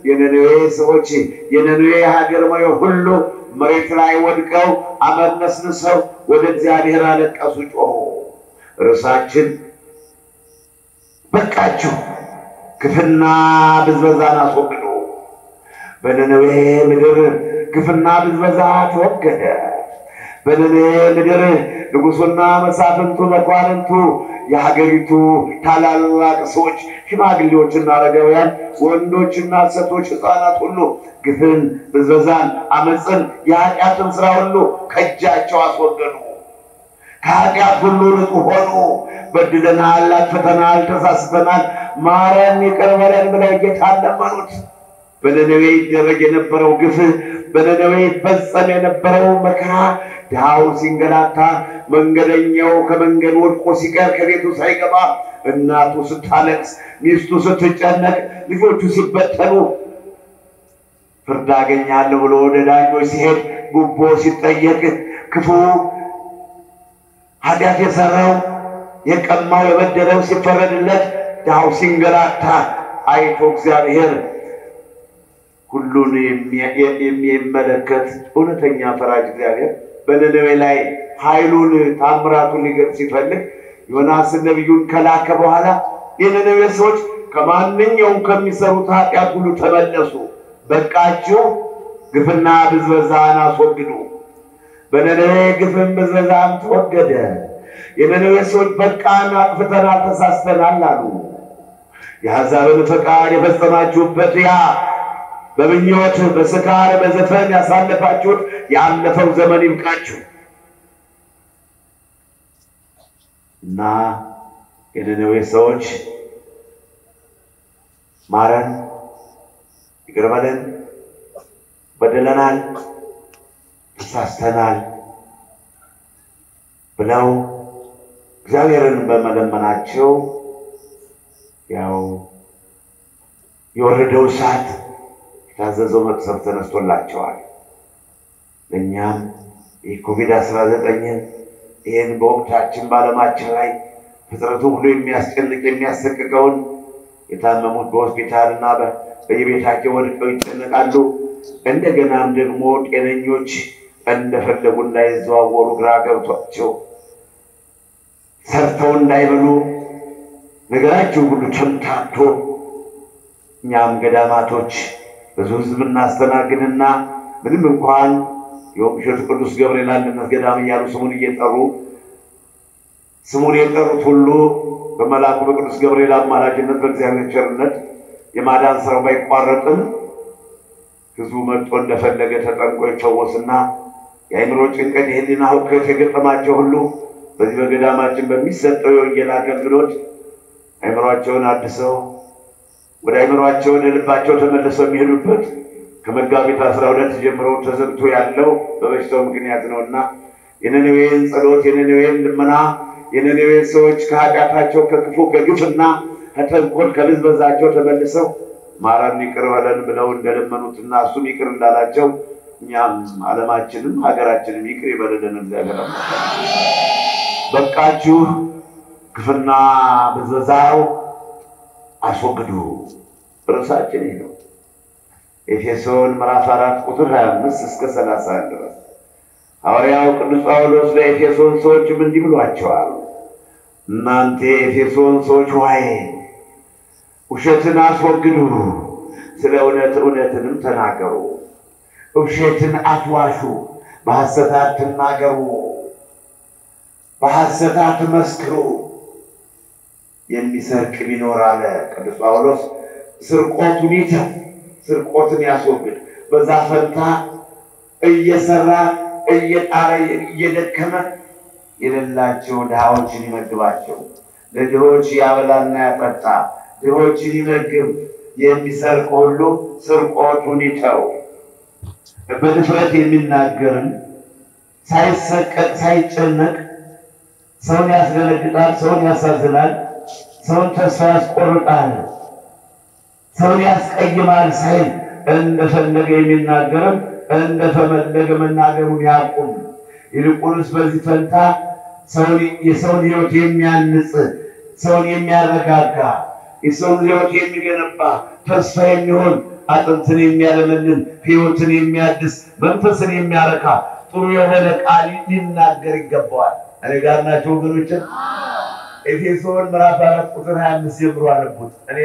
የነነዌ ሰዎች የነነዌ ሀገር መሪው ሁሉ መሬት ላይ ወድቀው አመድ ነስንሰው ወደ እግዚአብሔር አለቀሱ፣ ጮኹ። ርዕሳችን በቃችሁ፣ ግፍና ብዝበዛን አስወግዱ። በነነዌ ምድር ግፍና ብዝበዛ ተወገደ። በነነዌ ምድር ንጉሡና መሳፍንቱ መኳንንቱ የሀገሪቱ ታላላቅ ሰዎች ሽማግሌዎችና አረጋውያን ወንዶችና ሴቶች ሕፃናት ሁሉ ግፍን፣ ብዝበዛን፣ አመፅን የኃጢአትን ሥራ ሁሉ ከእጃቸው አስወገዱ። ከኃጢአት ሁሉ ንጹሕ ሆኑ። በድለናል፣ አጥፍተናል፣ ተሳስተናል፣ ማረን፣ ይቅር በለን ብለው ጌታን ለመኑት። በነነዌ ይደረግ የነበረው ግፍ፣ በነነዌ ይፈጸም የነበረው መከራ፣ ድሃው ሲንገላታ፣ መንገደኛው ከመንገድ ወድቆ ሲቀር ከቤቱ ሳይገባ፣ እናቱ ስታለቅስ፣ ሚስቱ ስትጨነቅ፣ ልጆቹ ሲበተኑ፣ ፍርድ አገኛለሁ ብሎ ወደ ዳኞች ሲሄድ ጉቦ ሲጠየቅ፣ ክፉ ኃጢአት የሰራው የቀማው የበደለው ሲፈረድለት፣ ድሃው ሲንገላታ አይቶ እግዚአብሔር ሁሉን የሚመለከት እውነተኛ ፈራጅ እግዚአብሔር በነነዌ ላይ ኃይሉን ታምራቱን ሊገልጽ ሲፈልግ ዮናስን ነቢዩን ከላከ በኋላ የነነዌ ሰዎች ከማንኛውም ከሚሰሩት ኃጢአት ሁሉ ተመለሱ። በቃችሁ፣ ግፍና ብዝበዛን አስወግዱ። በነነዌ ግፍም ብዝበዛም ተወገደ። የነነዌ ሰዎች በቃን፣ አጥፍተናል፣ ተሳስተናል አሉ። የአሕዛብን ፈቃድ የፈጸማችሁበት ያ በምኞት በስካር በዘፈን ያሳለፋችሁት ያለፈው ዘመን ይብቃችሁ እና የነነዌ ሰዎች ማረን፣ ይቅር በለን፣ በደለናል፣ ተሳስተናል ብለው እግዚአብሔርን በመለመናቸው ያው የወረደው እሳት የታዘዘው መቅሰፍት ተነስቶላቸዋል። ለእኛም የኮቪድ-19 ይህን በወቅታችን በዓለማችን ላይ ፍጥረቱ ሁሉ የሚያስጨንቅ የሚያሰቅቀውን የታመሙት በሆስፒታልና በየቤታቸው ወድቀው ይጨነቃሉ። እንደገናም ደግሞ ጤነኞች እንደፈለጉ እንዳይዘዋወሩ ግራ ገብቷቸው ሰርተው እንዳይበሉ ነገራቸው ሁሉ ተምታቶ እኛም ገዳማቶች ብዙ ሕዝብ እናስተናግድና ምንም እንኳን የወቅሸት ቅዱስ ገብርኤል አንድነት ገዳም እያሉ ስሙን የጠሩት ሁሉ በመልአኩ በቅዱስ ገብርኤል አማላጅነት በእግዚአብሔር ቸርነት የማዳን ስራው ባይቋረጥም ሕዝቡ መጥቶ እንደፈለገ ተጠንቆ ይፈወስና የአእምሮ ጭንቀት የህሊና ሁከት የገጠማቸው ሁሉ በዚህ በገዳማችን በሚሰጠው የወንጌል አገልግሎት አእምሯቸውን አድሰው ወደ አእምሯቸው ወደ ልባቸው ተመልሰው የሚሄዱበት ከመጋቢት 12 ጀምሮ ተዘግቶ ያለው በበሽታው ምክንያት ነውና የነነዌን ጸሎት የነነዌን ልመና የነነዌን ሰዎች ከኃጢአታቸው ከክፉ ከግፍና ከተንኮል ከብዝበዛቸው ተመልሰው ማረን ይቅር በለን ብለው እንደለመኑትና እሱም ይቅር እንዳላቸው እኛም ዓለማችንም ሀገራችንም ይቅር ይበለን እግዚአብሔር በቃችሁ ግፍና ብዝበዛው አስወግዱ ርዕሳችን ነው። ኤፌሶን ምዕራፍ 4 ቁጥር 25 እስከ 31 ድረስ ሐዋርያው ቅዱስ ጳውሎስ ለኤፌሶን ሰዎች እንዲህ ብሏቸዋል። እናንተ ኤፌሶን ሰዎች ሆይ ውሸትን አስወግዱ፣ ስለ እውነትንም ተናገሩ፣ ውሸትን አትዋሹ፣ በሐሰት አትናገሩ፣ በሐሰት አትመስክሩ። የሚሰርቅ ቢኖር አለ ቅዱስ ጳውሎስ ስርቆቱን ይተው፣ ስርቆትን ያስወግድ። በዛ ፈንታ እየሰራ እየጣረ እየደከመ የሌላቸው ድሃዎችን ይመግባቸው፣ ለድሆች ያበላና ያጠጣ፣ ድሆችን ይመግብ። የሚሰርቅ ሁሉ ስርቆቱን ይተው። በድፍረት የሚናገርን ሳይሰቀቅ ሳይጨነቅ ሰውን ያስደነግጣል፣ ሰውን ያሳዝናል፣ ሰውን ተስፋ ያስቆርጣል፣ ሰውን ያስቀይማል ሳይል እንደፈለገ የሚናገርም እንደፈለገ መናገሩን ያቁም። ይልቁንስ በዚህ ፈንታ የሰውን ሕይወት የሚያንጽ ሰውን የሚያረጋጋ የሰውን ሕይወት የሚገነባ ተስፋ የሚሆን አጥንትን የሚያለመልም ሕይወትን የሚያድስ መንፈስን የሚያረካ ጥሩ የሆነ ቃል ሊናገር ይገባዋል። እኔ ጋር ናቸው ወገኖች። ኤፌሶን ምዕራፍ 4 ቁጥር 25 ጀምሮ አነቡት። እኔ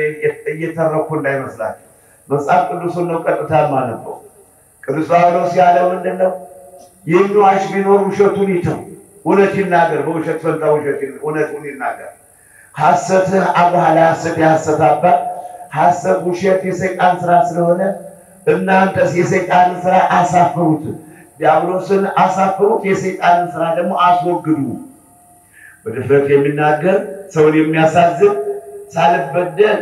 እየተረኩ እንዳይመስላችሁ መጽሐፍ ቅዱስን ነው ቀጥታ ማነበው። ቅዱስ ጳውሎስ ያለው ምንድነው? የሚዋሽ ቢኖር ውሸቱን ይተው፣ እውነት ይናገር። በውሸት ፈንታ እውነቱን ይናገር። ሐሰት አባላ ሐሰት የሐሰት አባት ሐሰት ውሸት የሰይጣን ስራ ስለሆነ እናንተስ የሰይጣን ስራ አሳፍሩት፣ ዲያብሎስን አሳፍሩት፣ የሰይጣን ስራ ደግሞ አስወግዱ። በድፍረት የሚናገር ሰውን የሚያሳዝን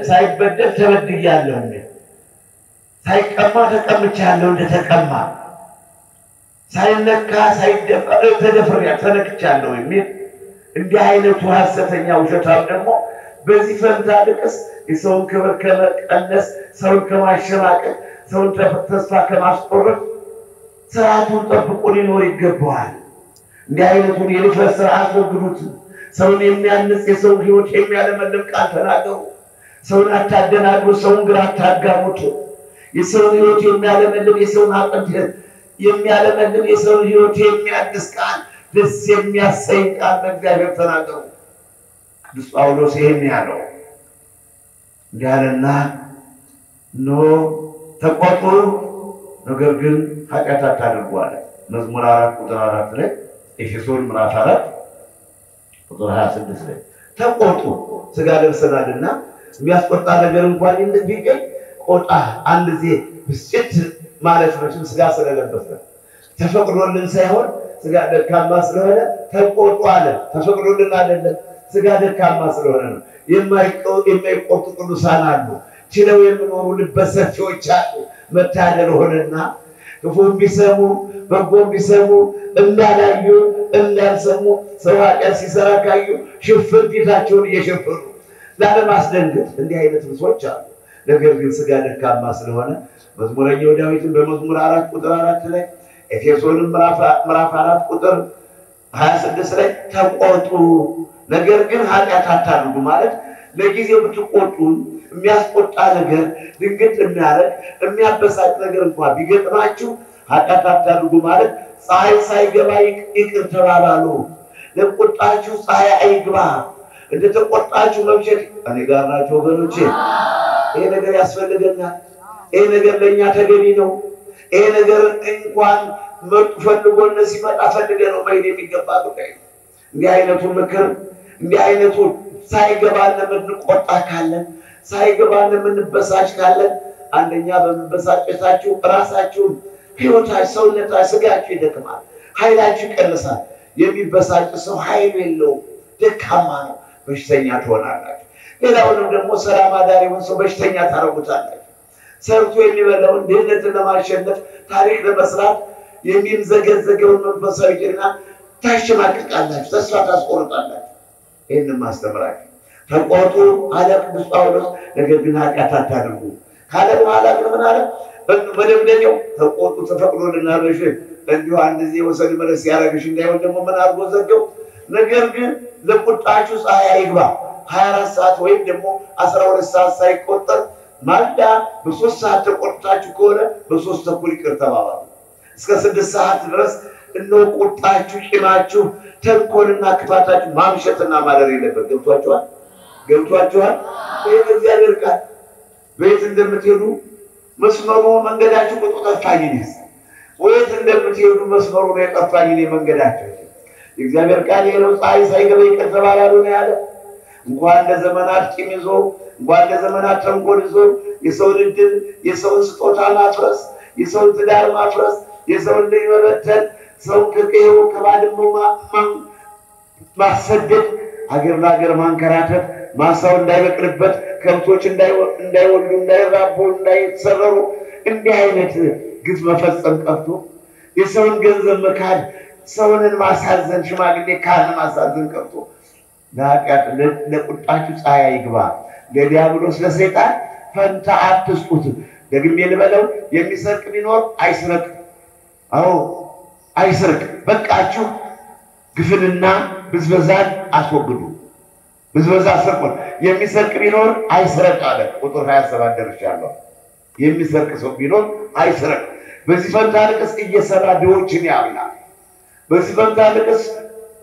ሳይበደል ተበድያለሁ፣ ሳይቀማ ተቀምቻለሁ እንደተቀማ፣ ሳይነካ ሳይደፈር ተነክቻለሁ የሚል እንዲህ አይነቱ ሐሰተኛ ውሸታም ደግሞ በዚህ ፈንታ ልቅስ የሰውን ክብር ከመቀነስ ሰውን ከማሸማቀቅ ሰውን ተስፋ ከማስቆረጥ ስርዓቱን ጠብቆ ሊኖር ይገባዋል። እንዲህ አይነቱን የድፍረት ስራ አስወግዱት። ሰውን የሚያንጽ የሰውን ሕይወት የሚያለመልም ቃል ተናገሩ። ሰውን አታደናግሩ፣ ሰውን ግራ አታጋቡት። የሰውን ሕይወት የሚያለመልም የሰውን አጥንት የሚያለመልም የሰውን ሕይወት የሚያድስ ቃል ደስ የሚያሰኝ ቃል በእግዚአብሔር ተናገሩ። ቅዱስ ጳውሎስ ይሄን ያለው እንዲያለና ተቆጡ፣ ነገር ግን ኃጢአት አታድርጉ አለ። መዝሙር 4 ቁጥር 4 ላይ ኤፌሶን ምዕራፍ 4 ቁጥር 26 ላይ ተቆጡ። ስጋ ለብሰናልና የሚያስቆጣ ነገር እንኳን ቢገኝ ቆጣ አንድ ጊዜ ብስጭት ማለት ነው። ስጋ ስለለበሰ ተፈቅዶልን ሳይሆን ስጋ ደካማ ስለሆነ ተቆጡ አለ። ተፈቅዶልን አይደለም፣ ስጋ ደካማ ስለሆነ ነው። የማይቆጡ ቅዱሳን አሉ፣ ችለው የሚኖሩ ልበ ሰፊዎች አሉ። መታደል ሆነና ክፉን ቢሰሙ በጎን ቢሰሙ እንዳላዩ እንዳልሰሙ ሰው ኃጢአት ሲሰራ ካዩ ሽፍን ፊታቸውን እየሸፈኑ ላለማስደንገጥ እንዲህ አይነት ሰዎች አሉ። ነገር ግን ሥጋ ደካማ ስለሆነ መዝሙረኛው ዳዊትን በመዝሙር 4 ቁጥር 4 ላይ ኤፌሶንን ምዕራፍ 4 ቁጥር 26 ላይ ተቆጡ ነገር ግን ኃጢአት አታድርጉ ማለት ለጊዜው ብትቆጡ የሚያስቆጣ ነገር ድንገት የሚያረግ የሚያበሳጭ ነገር እንኳን ቢገጥማችሁ ኃጢአት አታድርጉ ማለት ፀሐይ ሳይገባ ይቅር ተባባሉ። ለቁጣችሁ ፀሐይ አይግባ እንደተቆጣችሁ መምሸት እኔ ጋር ናችሁ ወገኖቼ። ይሄ ነገር ያስፈልገናል። ይሄ ነገር ለኛ ተገቢ ነው። ይሄ ነገር እንኳን መርጡ ፈልጎነ ሲመጣ ፈልገ ነው መሄድ የሚገባ ጉዳይ ነው። እንዲህ አይነቱ ምክር እንዲህ አይነቱ ሳይገባን የምንቆጣ ካለን ሳይገባን የምንበሳጭ ካለን አንደኛ በመበሳጨታችሁ ራሳችሁን ሕይወታችሁ ሰውነታችሁ ሥጋችሁ ይደክማል፣ ኃይላችሁ ይቀንሳል። የሚበሳጭ ሰው ኃይል የለውም፣ ደካማ ነው፣ በሽተኛ ትሆናላችሁ። ሌላውንም ደግሞ ሰላም አዳሪውን ሰው በሽተኛ ታረጉታላችሁ። ሰርቶ የሚበላውን ድህነትን ለማሸነፍ ታሪክ ለመስራት የሚምዘገዘገውን መንፈሳዊ ጀግና ታሸማቅቃላችሁ፣ ተስፋ ታስቆርጣላችሁ። ይህንን ማስተምራችሁ ተቆጡ አለ ቅዱስ ጳውሎስ። ነገር ግን ኃጢአት አታድርጉ ካለ በኋላ ግን ምን አለ? በደምደኛው ተቆጡ ተፈቅዶልናል በሽ እንዲሁ አንድ ጊዜ ወሰን መለስ ያረግሽ እንዳይሆን ደግሞ ምን አድርጎ ዘገው? ነገር ግን ለቁጣችሁ ፀሐይ አይግባ 24 ሰዓት ወይም ደግሞ 12 ሰዓት ሳይቆጠር ማልዳ በ3 ሰዓት ተቆጣችሁ ከሆነ በ3 ተኩል ይቅር ተባባሉ። እስከ 6 ሰዓት ድረስ እነሆ ቁጣችሁ ቂማችሁ ተንኮልና ክፋታችሁ ማምሸትና ማደር የለበት። ገብቷችኋል? ገብቷችኋል? ይሄ እግዚአብሔር ቃል ቤት እንደምትሄዱ መስመሩ መንገዳችሁ ቁጡ ጠፋኝ ነው። ወይት እንደምትሄዱ መስመሩ ነው የጠፋኝ ነው መንገዳችሁ። የእግዚአብሔር ቃል የለው ፀሐይ ሳይገባ ይቅር ተባባሉ ነው ያለ። እንኳን ለዘመናት ቂም ይዞ እንኳን ለዘመናት ተንኮል ይዞ የሰው ልጅን የሰውን ስጦታ ማፍረስ የሰውን ትዳር ማፍረስ የሰውን ልጅ መበተን ሰው ከቀየው ከባድመው ማሰደድ ሀገር ለሀገር ማንከራተት ማሳው እንዳይበቅልበት ከብቶች እንዳይወልዱ እንዳይራቡ እንዳይሰረሩ እንዲህ አይነት ግፍ መፈጸም ቀርቶ የሰውን ገንዘብ መካድ ሰውንን ማሳዘን ሽማግሌ ካህን ማሳዘን ቀርቶ ለኃጢአት ለቁጣችሁ ፀሐይ አይግባ ለዲያብሎስ ለሰይጣን ፈንታ አትስጡት። ደግሜ ልበለው የሚሰርቅ ቢኖር አይስረቅ። አዎ አይስረቅ። በቃችሁ ግፍንና ብዝበዛን አስወግዱ። ብዝበዛ ሰርቆን የሚሰርቅ ቢኖር አይስረቅ አለ። ቁጥር 27 ደርሻለሁ። የሚሰርቅ ሰው ቢኖር አይስረቅ። በዚህ ፈንታ ልቅስ እየሰራ ድሆችን ያብላል። በዚህ ፈንታ ልቅስ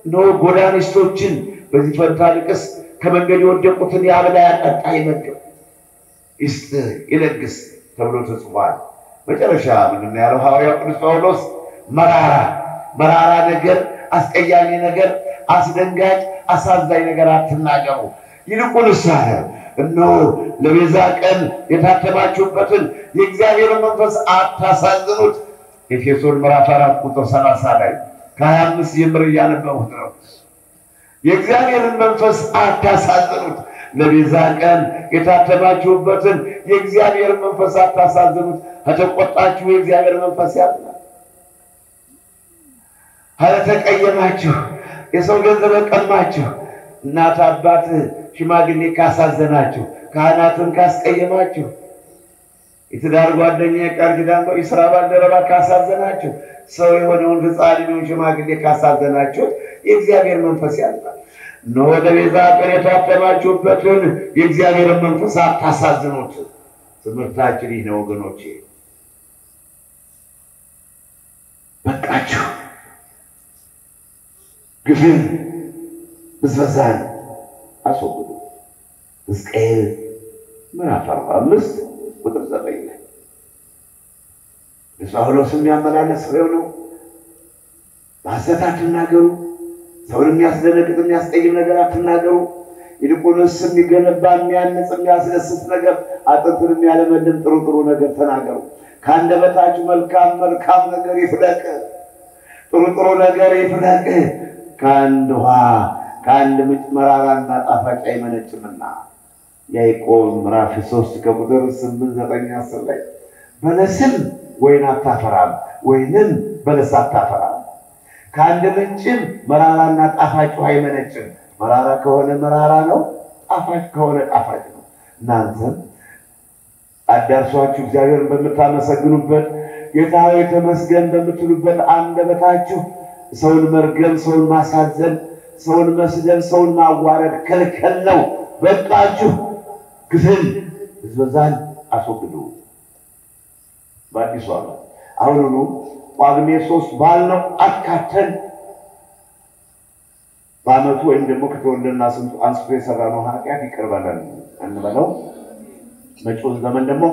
ነው ጎዳኒስቶችን በዚህ ፈንታ ልቅስ ከመንገድ የወደቁትን ያብላ ያጠጣ ይመግብ ይስጥ ይለግስ ተብሎ ተጽፏል። መጨረሻ ምንድን ነው ያለው ሐዋርያው ቅዱስ ጳውሎስ? መራራ ነገር አስቀያሚ ነገር አስደንጋጭ አሳዛኝ ነገር አትናገሩ፣ ይልቁንስ አለ እነሆ ለቤዛ ቀን የታተማችሁበትን የእግዚአብሔር መንፈስ አታሳዝኑት። ኤፌሶን ምዕራፍ 4 ቁጥር 30 ላይ ከ25 ጀምሮ እያነበብኩት ነው። የእግዚአብሔርን መንፈስ አታሳዝኑት። ለቤዛ ቀን የታተማችሁበትን የእግዚአብሔር መንፈስ አታሳዝኑት። ከተቆጣችሁ የእግዚአብሔር መንፈስ ያዝናል። ከተቀየማችሁ የሰው ገንዘብ ቀማችሁ እናት አባት ሽማግሌ ካሳዘናችሁ ካህናትን ካስቀየማችሁ የትዳር ጓደኛ የቃል ኪዳን የሥራ ባልደረባ ካሳዘናችሁ ሰው የሆነውን ሕፃን ልጅ ሽማግሌ ካሳዘናችሁ የእግዚአብሔር መንፈስ ያዝናል። እነሆ ለቤዛ ቀን የታተማችሁበትን የእግዚአብሔር መንፈስ አታሳዝኑት። ትምህርታችን ይህ ነው ወገኖቼ። በቃችሁ ግፍን ብዝበዛን አስወግዱ። ሕዝቅኤል ምዕራፍ 45 ቁጥር 9 ላይ ጳውሎስ የሚያመላለስ ፍሬው ነው። በሐሰት አትናገሩ፣ ሰውን የሚያስደነግጥ የሚያስቀይም ነገር አትናገሩ። ይልቁንስ የሚገነባ የሚያንጽ የሚያስደስት ነገር አጥንትን የሚያለመልም ጥሩ ጥሩ ነገር ተናገሩ። ከአንደበታችሁ መልካም መልካም ነገር ይፍለቅ፣ ጥሩ ጥሩ ነገር ይፍለቅ። ከአንድ ውሃ ከአንድ ምንጭ መራራና ጣፋጭ አይመነጭምና። ያዕቆብ ምዕራፍ 3 ከቁጥር 8 9 10 ላይ በለስም ወይን አታፈራም፣ ወይንም በለስ አታፈራም። ከአንድ ምንጭም መራራና ጣፋጭ ውሃ አይመነጭም። መራራ ከሆነ መራራ ነው፣ ጣፋጭ ከሆነ ጣፋጭ ነው። እናንተም አዳርሷችሁ እግዚአብሔርን በምታመሰግኑበት ጌታ ሆይ ተመስገን በምትሉበት አንደበታችሁ ሰውን መርገም፣ ሰውን ማሳዘን፣ ሰውን መስደብ፣ ሰውን ማዋረድ ክልክል ነው። በቃችሁ። ግፍን ብዝበዛን አስወግዱ። በአዲሱ ዓመት አሁኑኑ ጳጉሜ 3 በዓል ነው አካተን በዓመቱ ወይም ደግሞ ከተወለድና አንስቶ የሰራነው ኃጢአት ይቅር በለን እንበለው። መጪውን ዘመን ደግሞ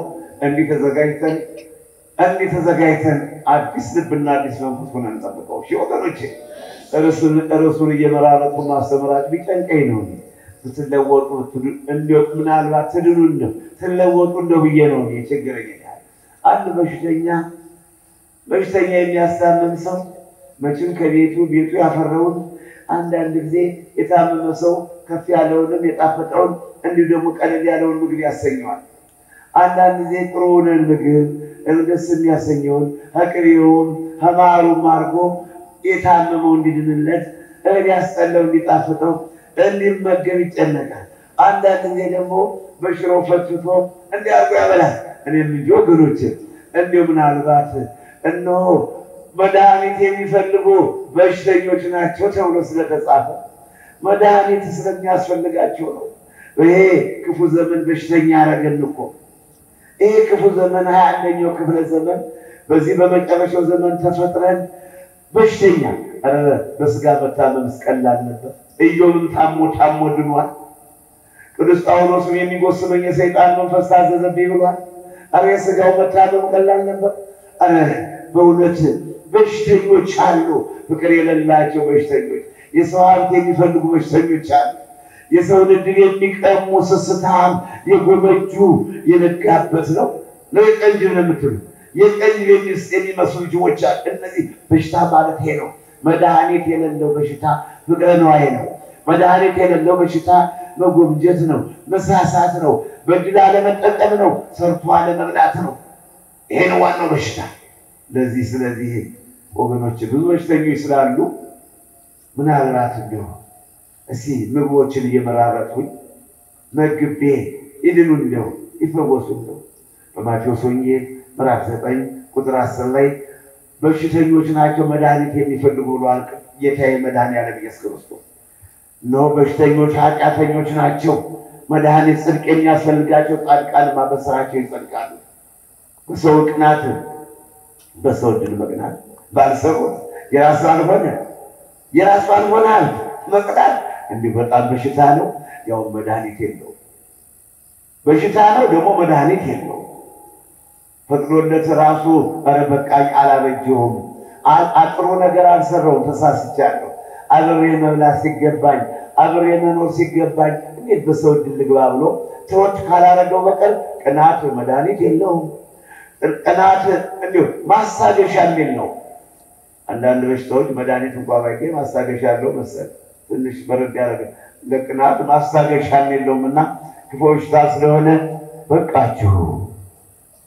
እንዲህ ተዘጋጅተን አዲስ ልብና አዲስ መንፈስ ሆነን እንጠብቀው። እሺ ወገኖቼ፣ እርሱን እየመራረጡ ማስተምራችሁ ቢጨንቀኝ ነው። ብትለወጡ እንደው ምናልባት ትድኑ እንደው ትለወጡ እንደው ብዬ ነው የቸገረኝ። አንድ በሽተኛ የሚያስታምም ሰው መቼም ከቤቱ ያፈራውን አንዳንድ ጊዜ የታመመ ሰው ከፍ ያለውንም የጣፈጠውን እንዲሁ ደግሞ ቀለል ያለውን ምግብ ያሰኘዋል። አንዳንድ ጊዜ ጥሩውን ምግብ ደስ የሚያሰኘውን ቅቤውን ማሩን አድርጎ የታመመው እንዲድንለት ያስጠላው እንዲጣፍጠው እንዲመገብ ይጨነቃል። አንዳንድ ጊዜ ደግሞ በሽሮ ፈትቶ እንዲያርጎ ያበላል። እኔም እንጂ ወገኖች እንዲሁ ምናልባት እነሆ መድኃኒት የሚፈልጉ በሽተኞች ናቸው ተብሎ ስለተጻፈ መድኃኒት ስለሚያስፈልጋቸው ነው። ይሄ ክፉ ዘመን በሽተኛ ያደረገን እኮ። ይሄ ክፉ ዘመን 21ኛው ክፍለ ዘመን በዚህ በመጨረሻው ዘመን ተፈጥረን በሽተኛ። በስጋ መታመም ቀላል ነበር። ኢዮብም ታሞ ድኗል። ቅዱስ ጳውሎስም የሚጎስመኝ የሰይጣን መንፈስ ታዘዘብኝ ብሏል። የስጋው መታመም ቀላል ነበር። በእውነት በሽተኞች አሉ፣ ፍቅር የሌላቸው በሽተኞች፣ የሰው ሀብት የሚፈልጉ በሽተኞች አሉ። የሰውን ዕድል የሚቀሙ ስስታም የጎመጁ የነጋበት ነው። ለቀንጅ ነው የምትሉ የቀንጅ የሚመስሉ ጅቦች አሉ። እነዚህ በሽታ ማለት ይሄ ነው። መድኃኒት የሌለው በሽታ ፍቅረ ነዋይ ነው። መድኃኒት የሌለው በሽታ መጎምጀት ነው፣ መሳሳት ነው፣ በድል አለመጠቀም ነው፣ ሰርቶ አለመብላት ነው። ይሄ ነው ዋናው በሽታ። ስለዚህ ወገኖች ብዙ በሽተኞች ስላሉ ምናልባት እንደው እስኪ ምግቦችን እየመራረጥኩኝ መግቤ ይድኑ እንደው ይፈወሱ እንደው በማቴዎስ ወንጌል ምዕራፍ 9 ቁጥር 10 ላይ በሽተኞች ናቸው መድኃኒት የሚፈልጉ ብሏል ጌታዬ መድኃኒዓለም ኢየሱስ ክርስቶስ። ነው በሽተኞች ኃጢአተኞች ናቸው መድኃኒት ጽድቅ የሚያስፈልጋቸው ጻድቃንማ በሥራቸው ይጸድቃሉ። በሰው ቅናት በሰው ድል መቅናት ባልሰሩት የራሷን ሆናል መቅናት እንዲህ በጣም በሽታ ነው። ያው መድኃኒት የለው በሽታ ነው ደግሞ መድኃኒት የለው። ፈቅዶለት ራሱ ኧረ በቃኝ አላበጀሁም፣ ጥሩ ነገር አልሰራሁም፣ ተሳስቻለሁ፣ አብሬ መብላት ሲገባኝ አብሬ መኖር ሲገባኝ እንዴት በሰው ድል ልግባ ብሎ ተወት ካላረገው በቀር ቅናት መድኃኒት የለውም። ቅናት እንዲሁ ማስታገሻ የሚል ነው። አንዳንድ በሽታዎች መድኃኒት እንኳን ባይገኝ ማስታገሻ ያለው መሰል ትንሽ በረድ ያደረገ ለቅናት ማስታገሻ የለውምና ክፉ በሽታ ስለሆነ በቃችሁ።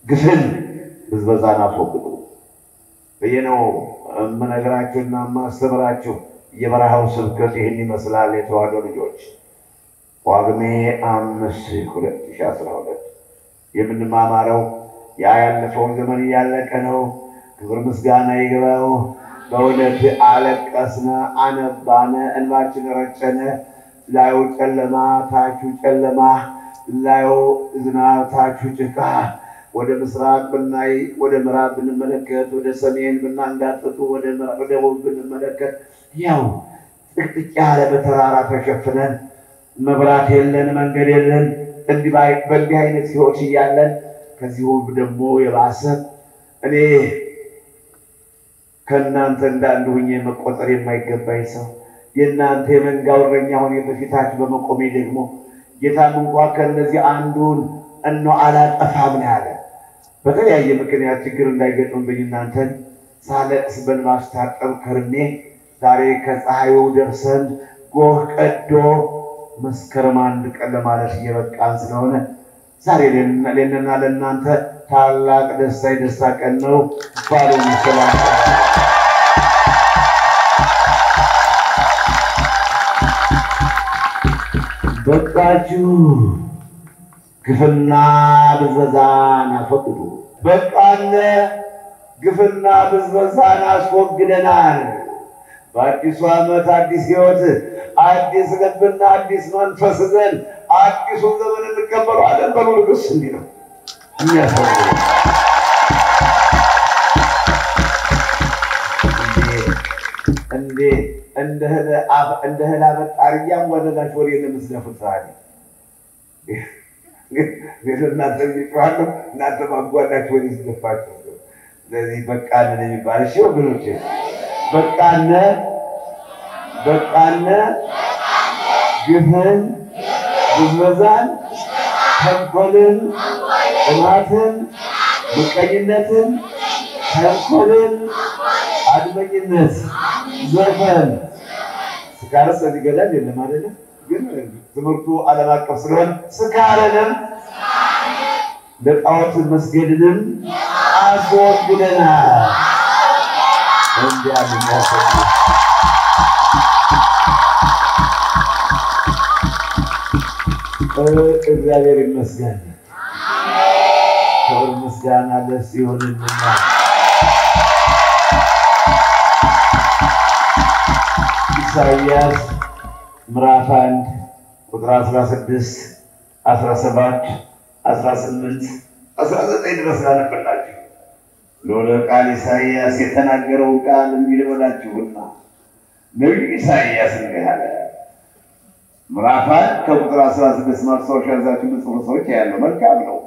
ግፍን ብዝበዛን አስወግዱ በየነው የምነግራችሁና የማስተምራችሁ። የበረሃው ስብከት ይህን ይመስላል። የተዋሕዶ ልጆች ጳጉሜ 5 2012 የምንማማረው ያለፈውን ዘመን እያለቀ ነው። ክብር ምስጋና ይግባው። በእውነት አለቀስነ፣ አነባነ፣ እንባችን ረጨነ። ላዩ ጨለማ ታቹ ጨለማ፣ ላዩ ዝናብ ታቹ ጭቃ። ወደ ምስራቅ ብናይ፣ ወደ ምዕራብ ብንመለከት፣ ወደ ሰሜን ብናንጋጥጡ፣ ወደ ደቡብ ብንመለከት ያው ጥቅጥቅ ያለ በተራራ ተሸፍነን መብራት የለን፣ መንገድ የለን። በእንዲህ አይነት ሕይወት እያለን ከዚህ ሁሉ ደግሞ የባሰ እኔ ከእናንተ እንዳንዱ ሆኜ መቆጠር የማይገባኝ ሰው የእናንተ የመንጋ እረኛ ሆኜ በፊታችሁ በመቆሜ ደግሞ ጌታም እንኳን ከእነዚህ አንዱን አላጠፋም ነው ያለ። በተለያየ ምክንያት ችግር እንዳይገጥምብኝ እናንተን ሳለቅስ በእንባ ስታጠብ ከርሜ ዛሬ ከፀሐዩ ደርሰን ጎህ ቀዶ መስከረም 1 ቀን ለማለት እየበቃን ስለሆነ ዛሬ ለእናንተ ታላቅ ደስታ ቀን ነው። ባሉ ሰላም በቃችሁ ግፍና ብዝበዛን አስወግዱ። በቃለ ግፍና ብዝበዛን አስወግደናል። በአዲሱ ዓመት አዲስ ሕይወት አዲስ ልብና አዲስ መንፈስ ይዘን አዲሱን ዘመን እንቀበለዋለን። በሉ ንጉሥ እንዲህ ነው የሚያስፈልገው። እንደ ህላ በጣሪያም ወደላች ወሬ ለምስለፉት ዛሬ እናንተ ይጥራሉ እናንተ ማጓዳችሁ ወሬ ይስደፋችሁ። ስለዚህ በቃነ የሚባል እሺ ወገኖቼ በቃነ ግፍን ብዝበዛን ተንኮልን ጥማትን ምቀኝነትን ተንኮልን አድመኝነት ዘፈን ስካር ስለዚህ ገዳም የለም አይደለም። ግን ትምህርቱ ዓለም አቀፍ ስለሆነ ስካርንም ለጣዖት መስገድንም አስወግደናል። እንዲያም ያሰኝ እግዚአብሔር ይመስገን። ክብር ምስጋና ለእሱ ይሁንና ኢሳይያስ ምዕራፍ 1 ቁጥር 16 17 18 19 ድረስ ላነብላችሁ። ለወለ ቃል ኢሳይያስ የተናገረው ቃል እንዲልበላችሁና ነብዩ ኢሳይያስ እንዲህ አለ። ምዕራፍ 1 ከቁጥር 16 ማስታወሻ ያዛችሁ ጽሑፍ ሰዎች ያለው መልካም ነው።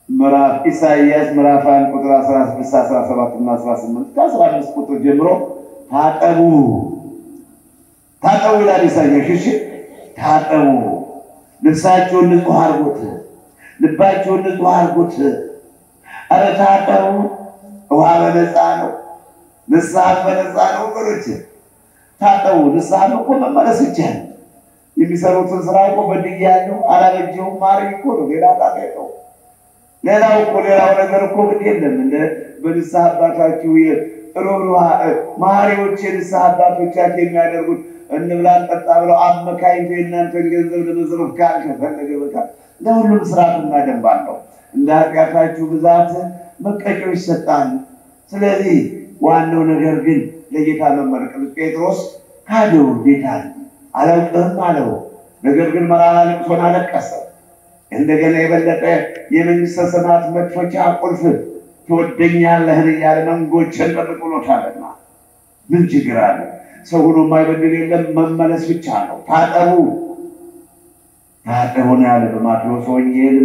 ምዕራፍ ኢሳይያስ ምዕራፍ 1 ቁጥር 16 17 እና 18 ከ15 ቁጥር ጀምሮ ታጠቡ ይላል ኢሳይያስ። እሺ ታጠቡ፣ ልብሳችሁን ንጹህ አድርጉት፣ ልባችሁን ንጹህ አድርጉት። ኧረ ታጠቡ። ውሃ በነፃ ነው፣ ንስሐ በነፃ ነው ወገኖች። ታጠቡ። ንስሐ እኮ መመለስ ይቻላል። የሚሰሩትን ስራ እኮ በድያለሁ አላበጀሁም ማረኝ እኮ ነው። ሌላ ታጠቀው ሌላው ነገር እኮ ግድ የለም። እንደ በንስሐ አባታችሁ ማሪዎች የንስሐ አባቶቻችሁ የሚያደርጉት እንብላ እንጠጣ ብለው አመካኝተው የእናንተን ገንዘብ ለመዝረፍ ካልፈለገ በቃ ለሁሉም ስርዓትና ደንብ አለው። እንደ ኃጢአታችሁ ብዛት መቀጮ ይሰጣል። ስለዚህ ዋናው ነገር ግን ለጌታ መመልከት። ጴጥሮስ ካደው ጌታን አላውቅም አለው። ነገር ግን መራራ ልቅሶን አለቀሰ። እንደገና የበለጠ የመንግሥተ ሰማያት መክፈቻ ቁልፍ ትወደኛለህን እያለ መንጎችን ጠብቆታልና ምን ችግር አለ? ሰው ሁሉ የማይበድል የለም፣ መመለስ ብቻ ነው። ታጠቡ ነው ያለ በማቴዎስ ወንጌል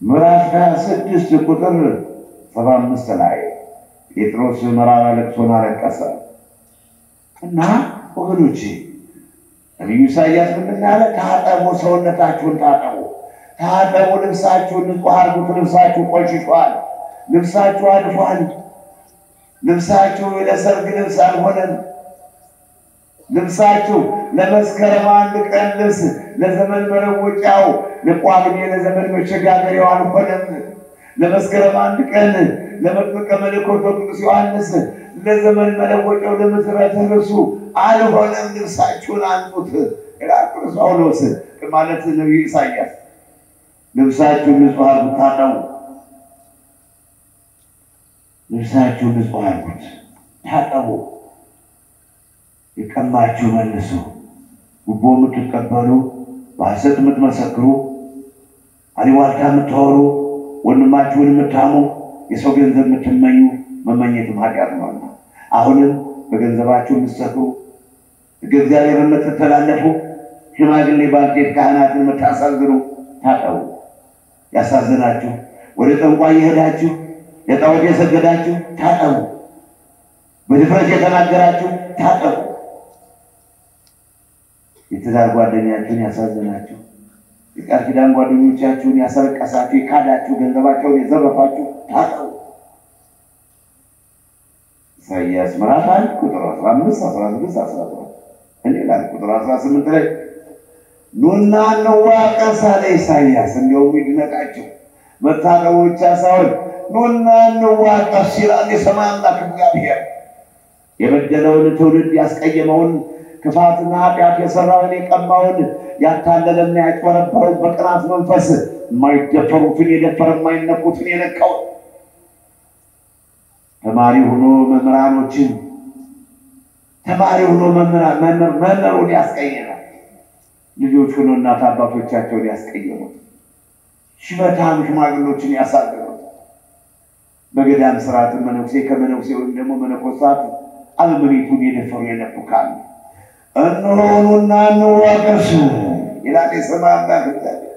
ምዕራፍ 26 ቁጥር 75 ላይ ጴጥሮስ መራራ ልቅሶን አለቀሰ እና ወገኖቼ ነቢዩ ኢሳይያስ ምን አለ? ታጠቡ፣ ሰውነታችሁን ታጠቡ፣ ልብሳችሁን ንጹህ አድርጉት። ልብሳችሁ ቆሽሿል፣ ልብሳችሁ አድፏል፣ ልብሳችሁ ለሰርግ ልብስ አልሆነም። ልብሳችሁ ለመስከረም 1 ቀን ልብስ፣ ለዘመን መለወጫው ለጳጉሜ ለዘመን መሸጋገሪያው አልሆነም። ለመስከረም 1 ቀን ለመጥምቀ መለኮት ቅዱስ ዮሐንስ ለዘመን መለወጫው ለምስረተ ልብሱ አልሆነም። ልብሳችሁን አንጹት ይላል ቅዱስ ጳውሎስ ማለት ነቢዩ ኢሳይያስ። ልብሳችሁን ንጹህ አድርጉት፣ ታጠቡ። ልብሳችሁን ንጹህ አድርጉት፣ ታጠቡ። የቀማችሁ መልሱ። ጉቦ የምትቀበሉ፣ በሐሰት የምትመሰክሩ፣ አሉባልታ የምታወሩ፣ ወንድማችሁን የምታሙ፣ የሰው ገንዘብ የምትመኙ መመኘትም ኃጢአት ነውና አሁንም በገንዘባችሁ የምትሰክሩ፣ እግዚአብሔር የምትተላለፉ፣ ሽማግሌ ባልቴት ካህናትን የምታሳዝኑ ታጠቡ። ያሳዝናችሁ ወደ ጠንቋይ የሄዳችሁ ለጣዖት የሰገዳችሁ ታጠቡ። በድፍረት የተናገራችሁ ታጠቡ። የትዳር ጓደኛችሁን ያሳዝናችሁ፣ የቃል ኪዳን ጓደኞቻችሁን ያሰረቀሳችሁ፣ የካዳችሁ፣ ገንዘባቸውን የዘረፋችሁ ታጠቡ። ኢሳይያስ ምዕራፍ 1 ቁጥር 15 16 17 እኔ ላይ ቁጥር 18 ላይ ኑና እንዋቀስ አለ ኢሳይያስ። እንደው ይድነቃችሁ መታጠቡ ብቻ ሳይሆን ኑና እንዋቀስ ይላል የሰማይ አምላክ እግዚአብሔር። የበደለውን ትውልድ ያስቀየመውን ክፋትና ኃጢአት የሰራውን የቀማውን ያታለለና ያጭበረበረውን በቅናት መንፈስ የማይደፈሩትን የደፈረ የማይነኩትን የነካውን ተማሪ ሆኖ መምህራኖችን ተማሪ ሆኖ መምህሩን ያስቀየመ ልጆች ሆኖ እናት አባቶቻቸውን ያስቀየሙ ሽበታም ሽማግሎችን ያሳደሩ በገዳም ስርዓት መነኩሴ ከመነኩሴ ወይም ደግሞ መነኮሳት አለመሪቱን የደፈሩ የነኩካል እነሆኑና እንዋቀሱ ይላል የሰማይ አምላክ እግዚአብሔር።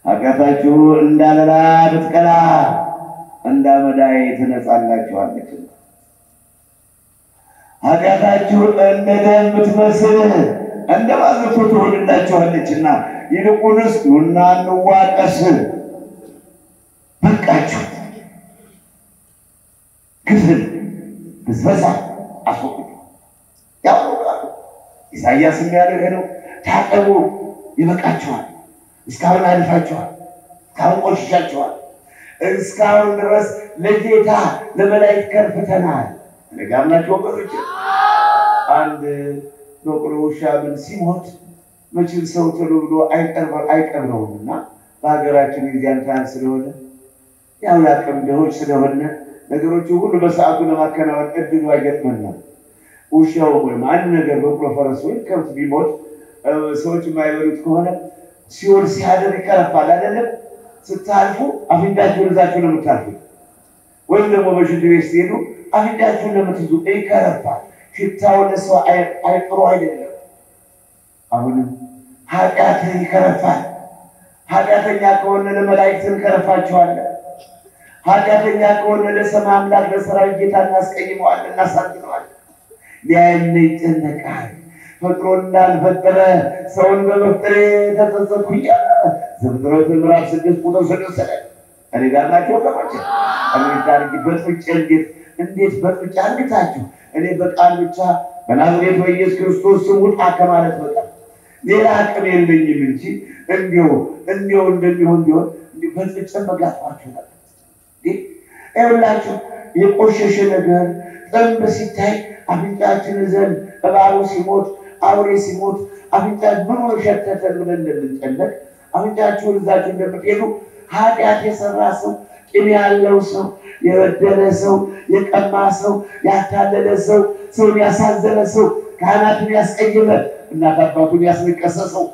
ኃጢአታችሁ እንዳለላ ብትቀላ እንደ አመዳይ ትነጻላችኋለች። ኃጢአታችሁ እንደ ደም ብትመስል እንደ ባዘቶ ትሆንላችኋለችና ይልቁንስ ኑና እንዋቀስ። በቃችሁ ክፍል ብዝበዛ አስወግዱ። ያውቃሉ ኢሳይያስ ያለው ነው። ታጠቡ ይበቃችኋል። እስካሁን አልፋችኋል። እስካሁን ቆሽሻችኋል። እስካሁን ድረስ ለጌታ ለመላእክት ከርፍተናል። ለጋምናችሁ ወገኖች አንድ በቁሎ ውሻ ምን ሲሞት መቼም ሰው ቶሎ ብሎ አይቀርበውምና በሀገራችን የዚያን ስለሆነ ያው ያቀም ደሆች ስለሆነ ነገሮች ሁሉ በሰዓቱ ለማከናወን እድሉ አይገጥመንም። ውሻው ወይም አንድ ነገር በቁሎ ፈረስ ወይ ከብት ቢሞት ሰዎች የማይበሉት ከሆነ ሲወል ሲያደር ይከረፋል አይደለም? ስታልፉ አፍንጫችሁን ይዛችሁ ነው የምታልፉት። ወይም ደግሞ በሽንት ቤት ስትሄዱ አፍንጫችሁን ለምትይዙ ይከረፋል። ሽታው ለሰው አይጥሩ አይደለም። አሁንም ኃጢአት ይከረፋል። ኃጢአተኛ ከሆነ ለመላእክት እንከረፋቸዋለን። ኃጢአተኛ ከሆነ ለሰማይ አምላክ ለሰራዊት ጌታ እናስቀይመዋለን፣ እናሳዝነዋለን። ሊያየን ይጨነቃል። ፈጥሮ እንዳልፈጠረ ሰውን በመፍጠሬ ተጸጸትኩኝ። ዘፍጥረት ምዕራፍ 6 ቁጥር 6 እኔ ጋር ናቸው ከማች በጡጫ እንዴት በጡጫ አንግታችሁ እኔ በቃል ብቻ በናዝሬቱ በኢየሱስ ክርስቶስ ስም ውጣ ከማለት በቃ ሌላ አቅም የለኝም እንጂ እንዲሁ እንደሚሆን ቢሆን በጡጫ መጋፋችሁ ነበር። ይኸውላችሁ የቆሸሸ ነገር ጥንብ ሲታይ አፍንጫችን ዘንድ እባቡ ሲሞት አውሬ ሲሞት አፍንጫችን ብሎ ሸተተ ብለን እንደምንጨነቅ አፍንጫችሁን ይዛችሁ እንደምትሄዱ ኃጢአት የሰራ ሰው ቂም ያለው ሰው የበደለ ሰው የቀማ ሰው ያታለለ ሰው ሰውን ያሳዘነ ሰው ካህናትን ያስቀየመ እናት አባቱን ያስነቀሰ ሰው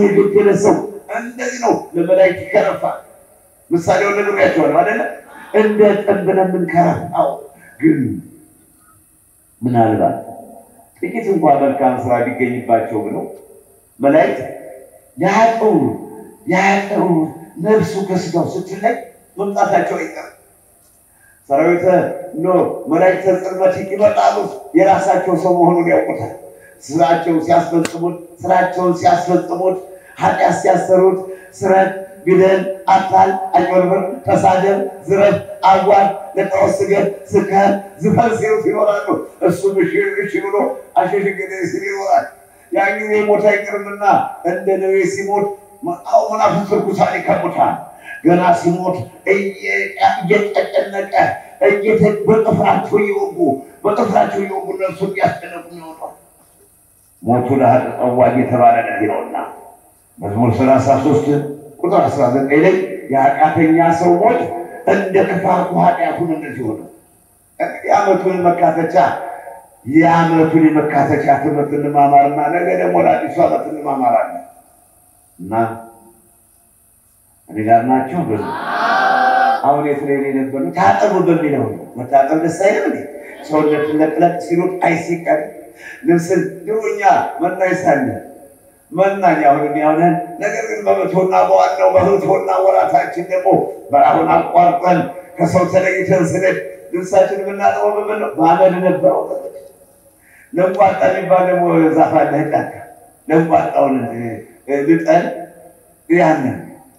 የገደለ ሰው እንደዚህ ነው ለመላእክት ይከረፋል። ምሳሌውን ነግሬያችኋለሁ አይደለ? እንደ ጥንብ ነው የምንከረፋው። ግን ምናልባት ጥቂት እንኳን መልካም ስራ ቢገኝባቸው ብለው መላእክት ያጠው ነፍሱ ከስጋው ስትለይ መምጣታቸው አይቀርም። ሰራዊተ መላእክት ጽልመት ይመጣሉ። የራሳቸው ሰው መሆኑን ያውቁታል። ስራቸውን ሲያስፈጽሙት ኃጢአት ሲያሰሩት ስረት ግደል አታል አጭበርበር ተሳደብ ዝረፍ አዋል ለጣዖት ስገድ ስከር ዝፈን ሲሉት ይኖራሉ። እሱም እሺ ብሎ አሸሽገደ ሲል ይኖራል። ያን ጊዜ ሞት አይቀርምና እንደ ነዌ ሲሞት መናፍስት ርኩሳን ይከቡታል። ገና ሲሞት እየተጨነቀ በጥፍራቸው እየወጉ ነፍሱን ያስጨነቁ ይወጣል። ሞቱ ለኃጢአት ጠዋቂ የተባለ ነውና መዝሙር 33 ቁጥር 19 ላይ የኃጢአተኛ ሰው ሞት እንደ ክፋቱ ኃጢአቱን እንደዚህ ሆነ። የዓመቱን የመካተቻ ትምህርት እንማማርና ነገ ደግሞ ለአዲሱ ዓመት እንማማራለን እና እኔ ጋር ናችሁ። አሁን የት ላይ የነበሩ ታጠቡ በሚለው ነው። መታጠብ ደስ አይልም እንዴ? ሰውነት ለቅለቅ ሲሉት አይሲቀር ልብስን ድሮኛ መናይሳለ መናኛ ሆነን ነገር ግን በመቶና ወራታችን ደግሞ በአሁን አቋርጠን ከሰው ተለይተን ስለድ ልብሳችን የምናጠበው በምነው በአመድ ነበረው። ለንቋጣ የሚባል ደግሞ ዛፍ አለ ጫካ። ለንቋጣውን ልጠን ያንን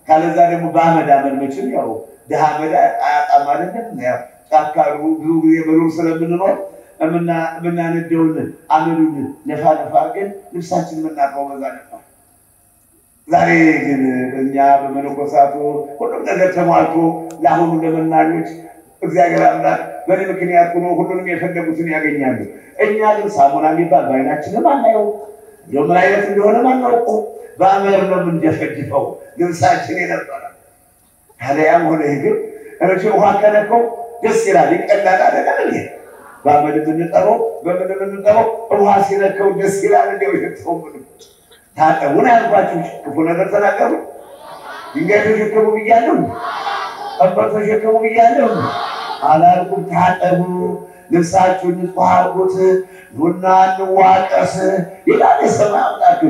ካለዛ ደግሞ በአመድ መቼም ያው ደሃ አመድ አያጣም አይደለም። ያው ጫካ ብዙ ጊዜ በሩቅ ስለምንኖር የምናነደውን አመዱን ነፋ አድርገን ልብሳችን የምናጥበው በዛ ነበር። ዛሬ ግን እኛ በመነኮሳቱ ሁሉም ነገር ተሟልቶ ለአሁኑ ለመናኞች እግዚአብሔር አምላክ በዚህ ምክንያት ሆኖ ሁሉንም የፈለጉትን ያገኛሉ። እኛ ግን ሳሙና የሚባል በዓይናችንም አናየው፣ ምን አይነት እንደሆነም አናውቀው። በአመር ነው የምንደፈድፈው ልብሳችን የነበረ። ታዲያም ሆነ ግን እረሽ ውሃ ከነከው ደስ ይላል፣ ይቀላል አይደል? በአመድ የምንጠበው በምን የምንጠበው ውሃ ሲነከው ደስ ይላል። እንደው ይተው ምን ታጠቡን ያልኳችሁ ክፉ ነገር ተናገሩ። ድንጋይ ተሸከሙ ብያለሁ፣ ቀንበር ተሸከሙ ብያለሁ አላልኩም? ታጠቡ፣ ልብሳችሁን ንጹህ አድርጉት፣ ኑና እንዋቀስ ይላል የሰማይ አምላክ።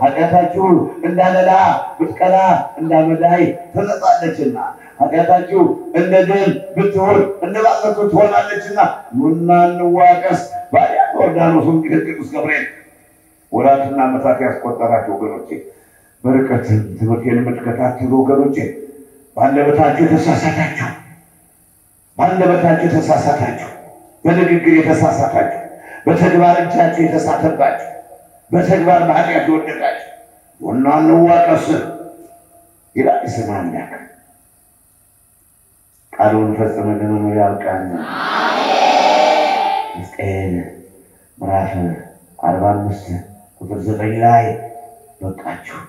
ኃጢአታችሁ እንዳለላ ብትቀላ እንዳመዳይ ትነጻለችና ኃጢአታችሁ እንደ ደም ብትሆን እንደ ባዘቶ ትሆናለችና ኑና እንዋቀስ። ባሪያ ዮርዳኖስን ቅዱስ ገብርኤል ወራትና ዓመታት ያስቆጠራችሁ ወገኖቼ፣ በርቀት ትምህርቴን የምትከታተሉ ወገኖቼ፣ ባንደበታችሁ የተሳሳታችሁ፣ በንግግር የተሳሳታችሁ፣ በተግባር እጃችሁ የተሳተባችሁ፣ በተግባር በኃጢአት የወደቃችሁ ኑና እንዋቀስ ይላል የሰማይ አምላክ። ቃሉን ፈጽመን ለመኖር ያብቃን። ሕዝቅኤል ምዕራፍ 45 ቁጥር 9 ላይ በቃችሁ፣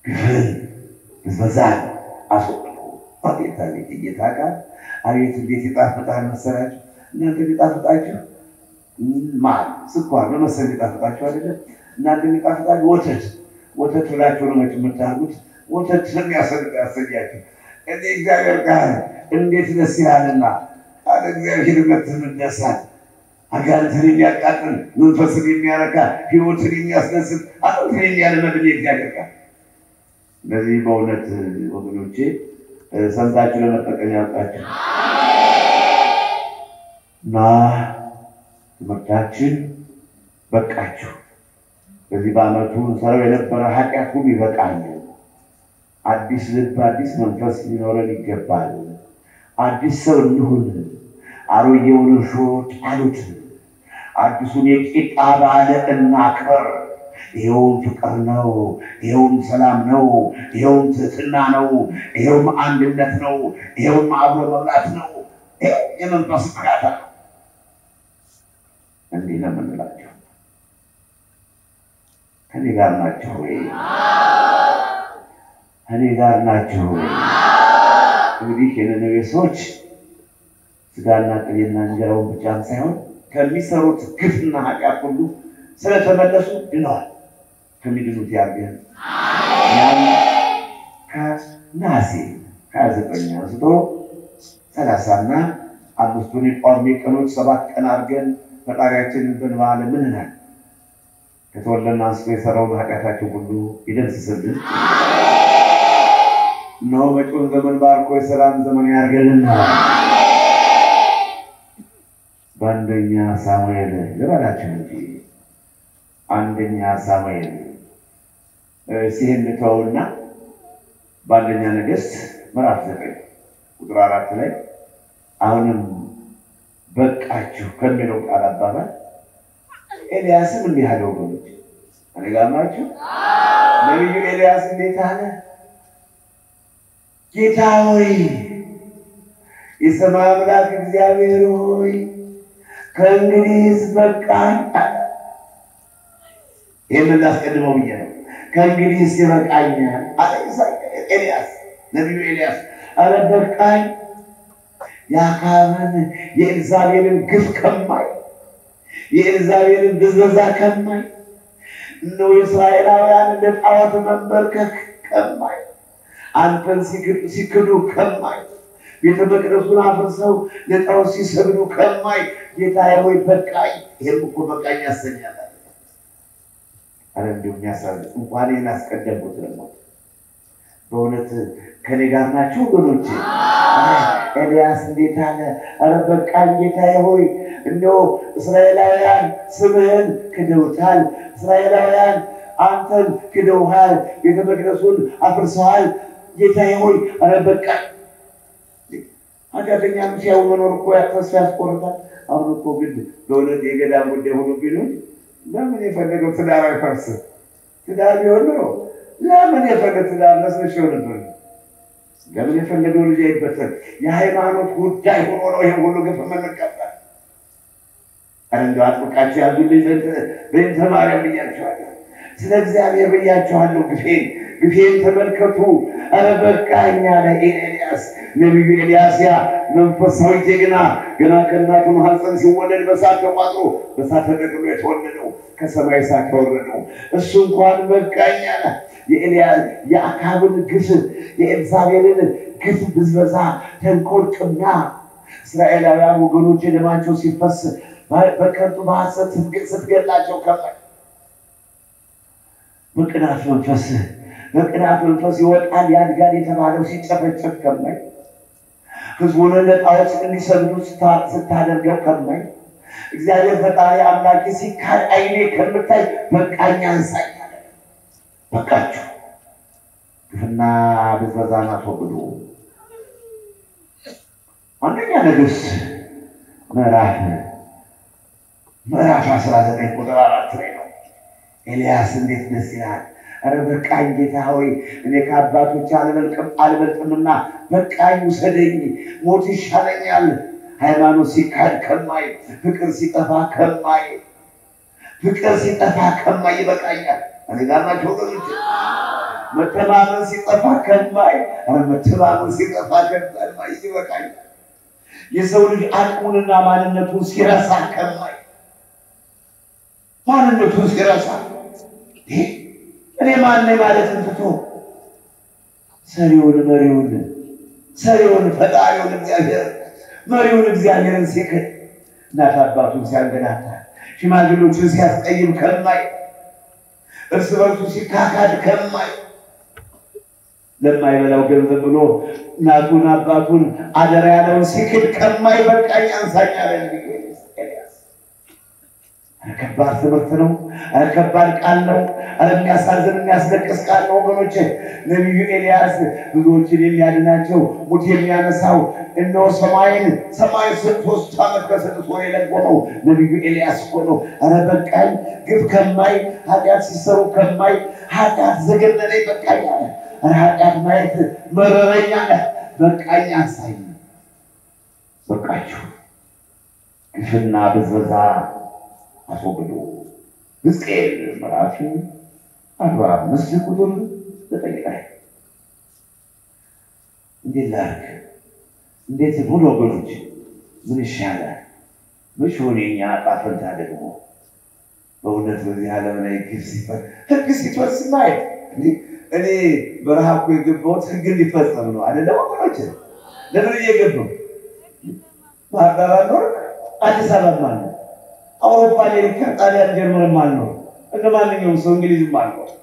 ግፍን ብዝበዛን አስወግዱ። አቤት አቤት የጌታ ቃል አቤት እንዴት ይጣፍጣል መሰላችሁ! እናንተ ይጣፍጣችሁ ማር ስኳር በመሰል ይጣፍጣችሁ አይደለም? እናንተ ይጣፍጣችሁ ወተት ብላችሁ ነው የምታርጉት። ወተት ስለሚያሰኛችሁ እንደ እግዚአብሔር ቃል እንዴት ደስ ይላልና አለ እግዚአብሔር በትምደሳት አጋንንትን የሚያቃጥል መንፈስን የሚያረካ ሕይወትን የሚያስደስት አጥንትን የሚያለመልም የእግዚአብሔር ቃል። ስለዚህ በእውነት ወገኖቼ ሰምታችሁ ለመጠቀም ያውቃችሁ እና ትምህርታችን በቃችሁ። በዚህ በዓመቱ ሰው የነበረ ኃጢአት ሁሉ ይበቃል። አዲስ ልብ አዲስ መንፈስ ሊኖረን ይገባል። አዲስ ሰው እንሁን። አሮጌውን እርሾ ጣሉት፣ አዲሱን የቂጣ በዓል እናክብር። ይኸውም ፍቅር ነው፣ ይኸውም ሰላም ነው፣ ይኸውም ትህትና ነው፣ ይኸውም አንድነት ነው፣ ይኸውም አብሮ መብላት ነው። ይኸው የመንፈስ እርካታ ነው። እንዲህ ነው የምንላቸው። ከኔ ጋር ናቸው ወይ? ከኔ ጋር ናቸው። እንግዲህ የነነዌ ሰዎች ስጋና ቅቤና እንጀራውን ብቻም ሳይሆን ከሚሰሩት ግፍና ኃጢአት ሁሉ ስለተመለሱ ድነዋል። ከሚድኑት ያርገን። ያን ከነሐሴ 29 አንስቶ 30ና አምስቱን የጳጉሜ ቀኖች 7 ቀን አድርገን ፈጣሪያችንን በእንባ ለምነናል። ከተወለድን አንስቶ የሰራውን ኃጢአታችን ሁሉ ይደምስስልን። እነሆ መጪውን ዘመን ባርኮ የሰላም ዘመን ያርገልን። በአንደኛ ሳሙኤል ልበላችሁ እንጂ አንደኛ ሳሙኤል ሲሄንተውና በአንደኛ ነገሥት ምዕራፍ 9 ቁጥር 4 ላይ አሁንም በቃችሁ ከሚለው ቃል አባባል ኤልያስም እንዲህ አለ። ወገኖች እኔ ጋር ናችሁ? ነቢዩ ኤልያስ እንዴት አለ? ጌታ ሆይ የሰማይ አምላክ እግዚአብሔር ሆይ ከእንግዲህስ በቃኝ። ይህንን ላስቀድመው ብዬ ነው። ከእንግዲህስ ይበቃኛል አለ ኤልያስ፣ ነቢዩ ኤልያስ። ኧረ በቃኝ፣ የአክዓብን የኤልዛቤልን ግፍ ከማይ፣ የኤልዛቤልን ብዝበዛ ከማይ፣ እነሆ የእስራኤላውያን ለጣዖት መንበርከክ ከማይ፣ አንተን ሲክዱ ከማይ፣ ቤተ መቅደሱን አፍርሰው ለጣዖት ሲሰግዱ ከማይ፣ ጌታዬ ሆይ በቃኝ። ይሄም እኮ በቃኝ ያሰኛል። አረ እንደው የሚያሳዝን እንኳን ይሄን አስቀደምኩት ለሞት። በእውነት ከኔ ጋር ናችሁ ወገኖቼ? ኤልያስ እንዴት አለ? አረ በቃኝ ጌታዬ ሆይ፣ እንደው እስራኤላውያን ስምህን ክደውታል፣ እስራኤላውያን አንተን ክደውሃል፣ ቤተ መቅደሱን አፍርሰዋል። ጌታዬ ሆይ አረ በቃኝ። ኃጢአተኛ ሲያው መኖር እኮ ተስፋ ያስቆርጣል። አሁን እኮ ግን በእውነት የገዳም ጉዳይ ሆኖ ቢሆን ለምን የፈለገው ትዳር አይፈርስም? ትዳር ቢሆን ነው ለምን የፈለገ ትዳር መስለሽ ነበር? ለምን የፈለገው ልጅ አይበተን? የሃይማኖት ጉዳይ ሆኖ ነው ይሄ ሁሉ ግፍ የምንቀበል። እንደው አጥብቃችሁ ያዙልኝ በእንተ ማርያም ብያችኋለሁ። ስለ እግዚአብሔር ብያችኋለሁ። ግፌን ተመልከቱ። ኧረ በቃኝ አለ ኤልያስ። ነቢዩ ኤልያስ ያ መንፈሳዊ ጀግና ገና ከእናቱ ማኅፀን ሲወለድ በእሳት ተቋጥሮ በእሳት ተጠቅሎ የተወለደው ከሰማይ እሳት የወረደው እሱ እንኳን በቃኝ አለ። የአካብን ግፍ የኤልዛቤልን ግፍ፣ ብዝበዛ፣ ተንኮል፣ ቅሚያ እስራኤላውያን ወገኖች ደማቸው ሲፈስ በከንቱ በሐሰት ስትገላቸው ከማይ በቅናት መንፈስ ይወጣል ያድጋል የተባለው ሲጨፈጨፍ ከማይ ሕዝቡን ለጣዖት እንዲሰግዱ ስታደርገው ከማይ እግዚአብሔር ፈጣሪ አምላኬ ሲካድ ዓይኔ ከምታይ በቃኝ አንሳኝ አለ። በቃችሁ ግፍና ብዝበዛን አስወግዱ። አንደኛ ነገሥት ምዕራፍ 19 ቁጥር 4 ላይ ነው። ኤልያስ እንዴት ደስ ይላል! ኧረ በቃኝ ጌታ ሆይ እኔ ከአባቶች አልበልጥምና በቃኝ ውሰደኝ፣ ሞት ይሻለኛል። ሃይማኖት ሲካድ ከማይ፣ ፍቅር ሲጠፋ ከማይ ይበቃኛል። እኔ ጋር ናቸው ወገኖች። መተማመን ሲጠፋ ከማይ፣ መተማመን ሲጠፋ ከማይ ይበቃኛል። የሰው ልጅ አቅሙንና ማንነቱን ሲረሳ ከማይ፣ ማንነቱን ሲረሳ እኔ ማን ነኝ ማለትን ትቶ ሰሪውን ፈጣሪውን መሪውን እግዚአብሔርን ሲክድ፣ እናት አባቱን ሲያንገላታ፣ ሽማግሌዎችን ሲያስቀይም ከማይ፣ እርስ በርሱ ሲካካድ ከማይ፣ ለማይበላው ገንዘብ ብሎ እናቱን አባቱን አደራ ያለውን ሲክድ ከማይ በቃኝ አንሳኝ አለ ኤልያስ። ከባድ ትምህርት ነው። ከባድ ቃል ነው። የሚያሳዝን የሚያስለቅስ ቃል ነው ወገኖቼ። ነቢዩ ኤልያስ ብዙዎችን የሚያድናቸው ሙት የሚያነሳው እነሆ ሰማይ 3 ዓመት ከ6 ወር የለጎመው ነቢዩ ኤልያስ እኮ ነው። ኧረ በቃኝ ግፍ ከማይ፣ ኃጢአት ሲሰሩ ከማይ፣ ኃጢአት ዘገነነኝ በቃኝ አለ። ኧረ ኃጢአት ማየት መረረኝ አለ። በቃኝ አንሳኝ። በቃችሁ ግፍና ብዝበዛ አስወግዱ። ሕዝቅኤል ምዕራፍ 45 ቁጥር 9 ላይ እንዴት ላድርግ? እንዴት ሁሉ ወገኖች ምን ይሻላል? መቼ ሆነ የእኛ ዕጣ ፈንታ ደግሞ በእውነት በዚህ ዓለም ላይ ሕግ ሲፈርስ ማየት። እኔ በረሃ እኮ የገባሁት ሕግ እንዲፈጸም ነው አይደለም ወገኖች? ለምን እየገባሁ ባህር ዳር አልኖርም፣ አዲስ አበባ አልኖርም፣ አውሮፓ፣ አሜሪካ፣ ጣሊያን፣ ጀርመን አልኖርም፣ እንደ ማንኛውም ሰው እንግሊዝም አልኖርም፣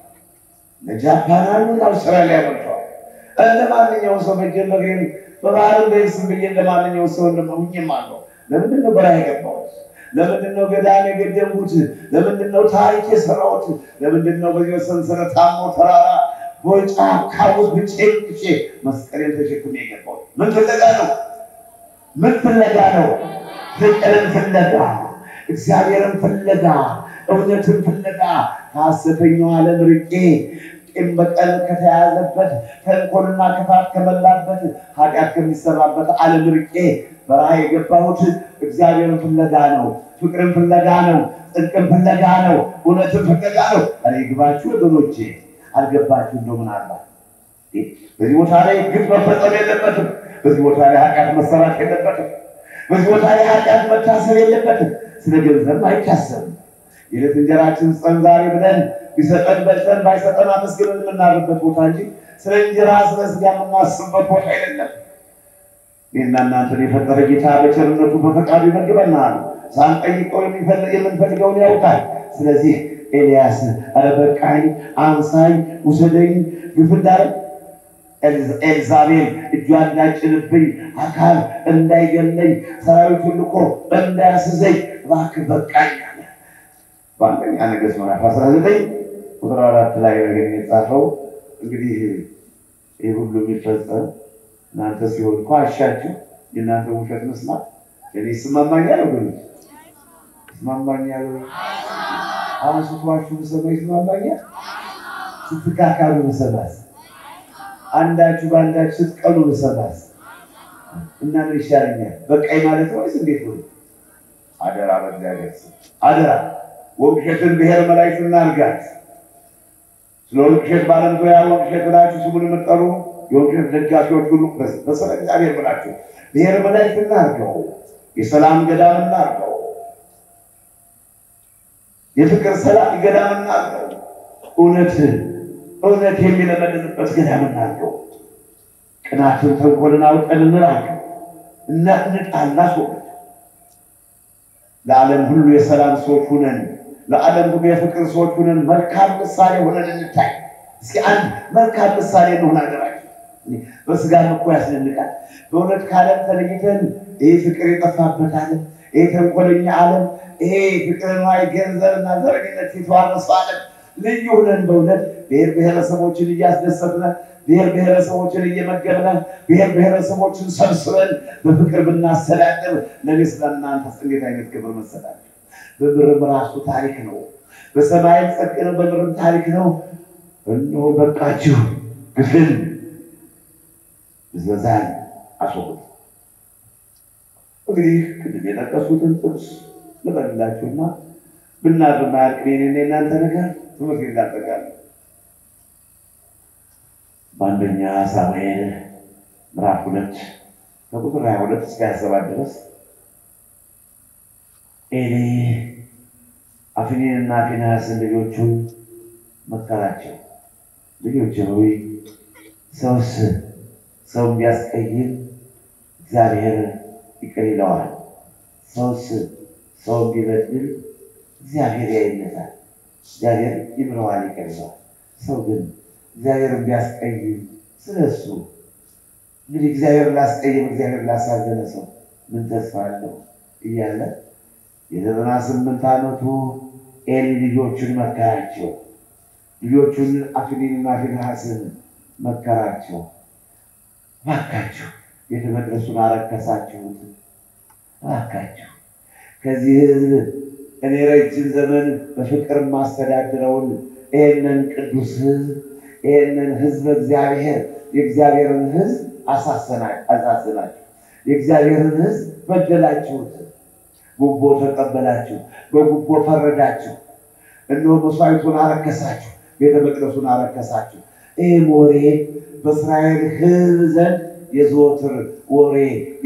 ለጃፓን አሉ፣ አውስትራሊያ መጥተዋል። እንደ ማንኛውም ሰው በጀመሪን በባህር በይስም ብዬ እንደ ማንኛውም ሰው እንደማውኝም አለው። ለምንድን ነው በረሃ የገባሁት? ለምንድን ነው ገዳም የገደምኩት? ለምንድን ነው ታሪክ የሰራሁት? ለምንድን ነው በዚህ ሰንሰለታማ ተራራ በጫካ ውስጥ ብቻዬን መስቀሌን ተሸክሜ የገባሁት? ምን ፍለጋ ነው? ፍቅርን ፍለጋ፣ እግዚአብሔርን ፍለጋ፣ እውነትን ፍለጋ፣ ከሐሰተኛው ዓለም ርቄ ቂም በቀል ከተያዘበት፣ ተንኮልና ክፋት ከመላበት፣ ኃጢአት ከሚሰራበት ዓለም ርቄ በረሃ የገባሁት እግዚአብሔርን ፍለጋ ነው፣ ፍቅርን ፍለጋ ነው፣ ጽድቅን ፍለጋ ነው፣ እውነትን ፍለጋ ነው። እኔ ግባችሁ ወገኖቼ አልገባችሁ እንደው ምን አላት? በዚህ ቦታ ላይ ግፍ መፈጸም የለበትም። በዚህ ቦታ ላይ ኃጢአት መሰራት የለበትም። በዚህ ቦታ ላይ ኃጢአት መታሰብ የለበትም። ስለ ገንዘብ አይታሰብም። የዕለት እንጀራችን ስጠን ዛሬ ብለን ቢሰጠን በልተን ባይሰጠን አመስግነን የምናርበት ቦታ እንጂ ስለ እንጀራ ስለ ስጋ የምናስብበት ቦታ አይደለም። እኔና እናንተን የፈጠረ ጌታ በቸርነቱ በፈቃዱ ይመግበናል። ሳንጠይቀው የምንፈልገውን ያውቃል። ስለዚህ ኤልያስ ኧረ በቃኝ አንሳኝ ውሰደኝ፣ ግፍ እንዳለ ኤልዛቤል እጇን እንዳይጭንብኝ፣ አካል እንዳይገለኝ፣ ሰራዊቱን ልኮ እንዳያስዘኝ እባክህ በቃኝ አለ። በአንደኛ ነገሥት ምዕራፍ 19 ቁጥር 4 ላይ ነገር የጻፈው እንግዲህ ይህ ሁሉ የሚፈጸም እናንተ ሲሆን እኮ አሻችሁ የእናንተ ውሸት መስማት እኔ ይስማማኛል ወይ? ይስማማኛል ወይ? አሁን ስትዋሹ ሰማይ ይስማማኛል? ስትካካሉ ብሰማስ? አንዳችሁ በአንዳችሁ ስትቀሉ ብሰማስ? እና ምን ይሻለኛል? በቃኝ ማለት ነው ወይስ እንዴት ነው? አደራ በእግዚአብሔር ስም አደራ። ወንቅሸትን ብሔር መላእክት እናርጋት። ስለ ወንቅሸት ባለም ዙሪያ ወንቅሸት ብላችሁ ስሙን የምትጠሩ የወንቅሸት ደጋፊዎች ሁሉ በስመ እግዚአብሔር ብላችሁ ብሔር መላእክት እናርገው፣ የሰላም ገዳም እናርገው፣ የፍቅር ሰላም ገዳም እናርገው፣ እውነት የሚለመልምበት ገዳም እናርገው። ቅናትን ተንኮልን አውቀን እንራቅ እና እንጣላሶች ለዓለም ሁሉ የሰላም ሰዎች ሁነን፣ ለዓለም ሁሉ የፍቅር ሰዎች ሁነን፣ መልካም ምሳሌ ሆነን እንታይ። እስኪ አንድ መልካም ምሳሌ እንሆን አደራችሁ። በስጋም እኮ ያስደንቃል በእውነት ከዓለም ተለይተን ይሄ ፍቅር የጠፋበት ዓለም፣ ይሄ ተንኮለኛ ዓለም፣ ይሄ ፍቅርና ገንዘብና ዘረኝነት የተዋረሰው ዓለም ልዩ ሁነን በእውነት ብሔር ብሔረሰቦችን እያስደሰትነ ብሔር ብሔረሰቦችን እየመገብነ ብሔር ብሔረሰቦችን ሰብስበን በፍቅር ብናስተዳድር ነገ ስለእናንተስ እንዴት አይነት ክብር መሰጣችሁ! በምድርም ራሱ ታሪክ ነው፣ በሰማይም ጽድቅ ነው፣ በምድርም ታሪክ ነው። እነሆ በቃችሁ፣ ግፍን ብዝበዛን አስወግዱ። እንግዲህ ቅድም የጠቀሱትን ጥቅስ ልበላችሁና ብናርማ ያልቅኔን የእናንተ ነገር ትምህርት ይላጠቃል። በአንደኛ ሳሙኤል ምዕራፍ 2 ከቁጥር 22 እስከ 27 ድረስ ኤሊ አፍኒንና ፊንሐስን ልጆቹን መከራቸው። ልጆች ሆይ ሰው ቢያስቀይም እግዚአብሔር ይቅር ይለዋል፣ ሰው ቢበድል እግዚአብሔር ያይለታል፣ እግዚአብሔር ይምረዋል፣ ይቅር ይለዋል። ሰው ግን እግዚአብሔር ቢያስቀይም ስለሱ እንግዲህ እግዚአብሔር ላስቀይም እግዚአብሔር ላሳዘነ ሰው ምን ተስፋ አለው እያለ የ98 ዓመቱ ኤሊ ልጆቹን መከራቸው። ልጆቹን አፍኒንና ፊንሐስን መከራቸው። እባካችሁ ቤተ መቅደሱን አረከሳችሁት፣ እባካችሁ ከዚህ ሕዝብ እኔ ረጅም ዘመን በፍቅር ማስተዳድረውን ይህንን ቅዱስ ሕዝብ ይህንን ሕዝብ እግዚአብሔር የእግዚአብሔርን ሕዝብ አሳዘናችሁ፣ የእግዚአብሔርን ሕዝብ በደላችሁት፣ ጉቦ ተቀበላችሁ፣ በጉቦ ፈረዳችሁ፣ እነሆ መስዋዕቱን አረከሳችሁ፣ ቤተ መቅደሱን አረከሳችሁ። ይህ ወሬ በእስራኤል ሕዝብ ዘንድ የዘወትር ወሬ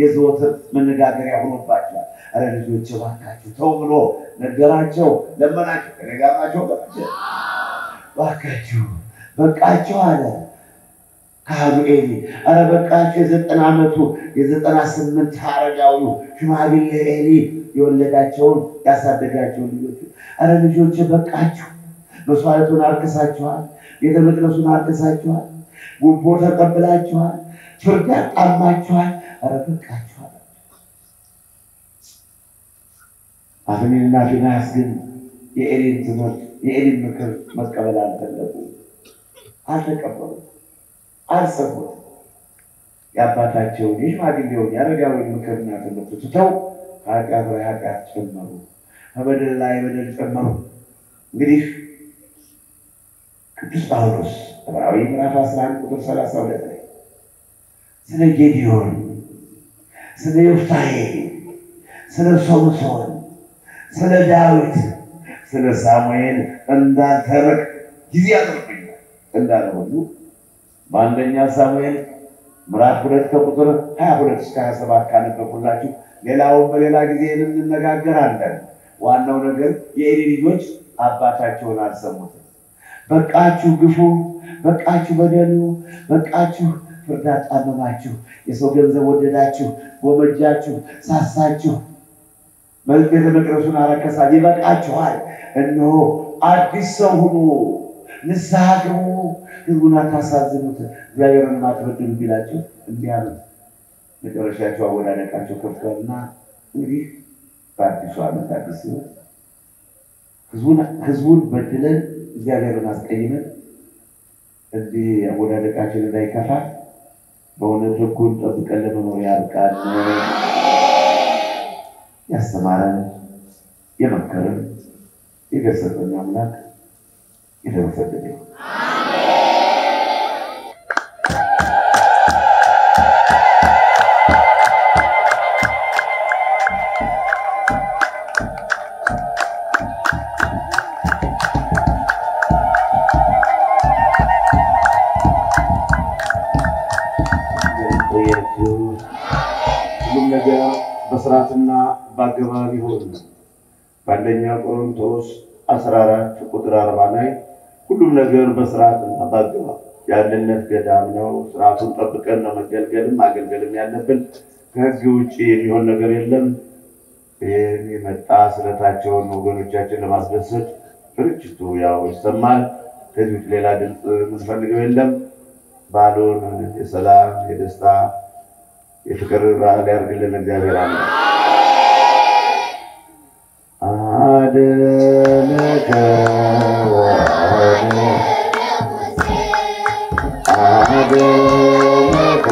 የዘወትር መነጋገሪያ ሆኖባቸዋል። አረ ልጆች እባካችሁ ተው ብሎ ነገራቸው፣ ለመናቸው። ከነጋራቸው እባካችሁ በቃችሁ አለ ካህኑ ኤሊ። አረ በቃችሁ የ90 ዓመቱ የ98 አረጋዊው ሽማግሌ ኤሊ የወለዳቸውን ያሳደጋቸውን ልጆች አረ ልጆች በቃችሁ፣ መስዋዕቱን አርክሳችኋል፣ ቤተ መቅደሱን አርክሳችኋል፣ ጉቦ ተቀብላችኋል፣ ፍርድ አጣማችኋል፣ አረ በቃችኋል። አፍኒንና ፊንሐስ ግን የኤሊን ትምህርት የኤሊን ምክር መቀበል አልፈለጉም፣ አልተቀበሉም፣ አልሰሙም። የአባታቸውን የሽማግሌውን የአረጋዊውን ምክርና ትምህርት ትተው ኃጢአት ላይ ኃጢአት ጨመሩ፣ በበደል ላይ በደል ጨመሩ። እንግዲህ ቅዱስ ጳውሎስ ዕብራዊ ምዕራፍ 11 ቁጥር 32 ላይ ስለ ጌዲዮን፣ ስለ ዮፍታሔ፣ ስለ ሶምሶን፣ ስለ ዳዊት፣ ስለ ሳሙኤል እንዳልተርክ ጊዜ አጥርብኛል እንዳለ ሁሉ በአንደኛ ሳሙኤል ምዕራፍ 2 ከቁጥር 22 እስከ 27 ካነበብኩላችሁ ሌላውን በሌላ ጊዜ እንነጋገራለን። ዋናው ነገር የኤሊ ልጆች አባታቸውን አልሰሙትም። በቃችሁ ግፉ፣ በቃችሁ በደሉ፣ በቃችሁ ፍርድ አጣመማችሁ፣ የሰው ገንዘብ ወደዳችሁ፣ ጎመጃችሁ፣ ሳሳችሁ፣ ቤተ መቅደሱን አረከሳችሁ፣ ይበቃችኋል። እነሆ አዲስ ሰው ሁኑ፣ ንስሐ ግቡ፣ ሕዝቡን አታሳዝኑት፣ እግዚአብሔርን አትበድሉ ቢላቸው እንዲህ አሉ። መጨረሻቸው አወዳደቃቸው ከፍቷልና እንግዲህ በአዲሱ ዓመት አዲስ ሕይወት ሕዝቡን በድለን እግዚአብሔርን አስቀይመን እንዲህ አወዳደቃችን እንዳይከፋ በእውነት ሕጉን ጠብቀን ለመኖር ያብቃን። ያስተማረን የመከረን የገሰጸን አምላክ የተመሰገነ ይሁን። ሁሉም ነገር በስርዓትና በአገባብ ይሁን። በአንደኛ ቆሮንቶስ 14 ቁጥር 40 ላይ ሁሉም ነገር በስርዓትና በአገባብ የአንድነት ገዳም ነው። ስርዓቱን ጠብቀን ነው መገልገልም ማገልገልም ያለብን። ከሕግ ውጪ የሚሆን ነገር የለም። ይህን የመጣ ስለታቸውን ወገኖቻችን ለማስደሰት ርችቱ ያው ይሰማል። ከዚህ ውጭ ሌላ ድምፅ የምንፈልገው የለም። በዓሉን የሰላም የደስታ የፍቅር በዓል ያድርግልን እግዚአብሔር አምላክ። አደነከ አደነከ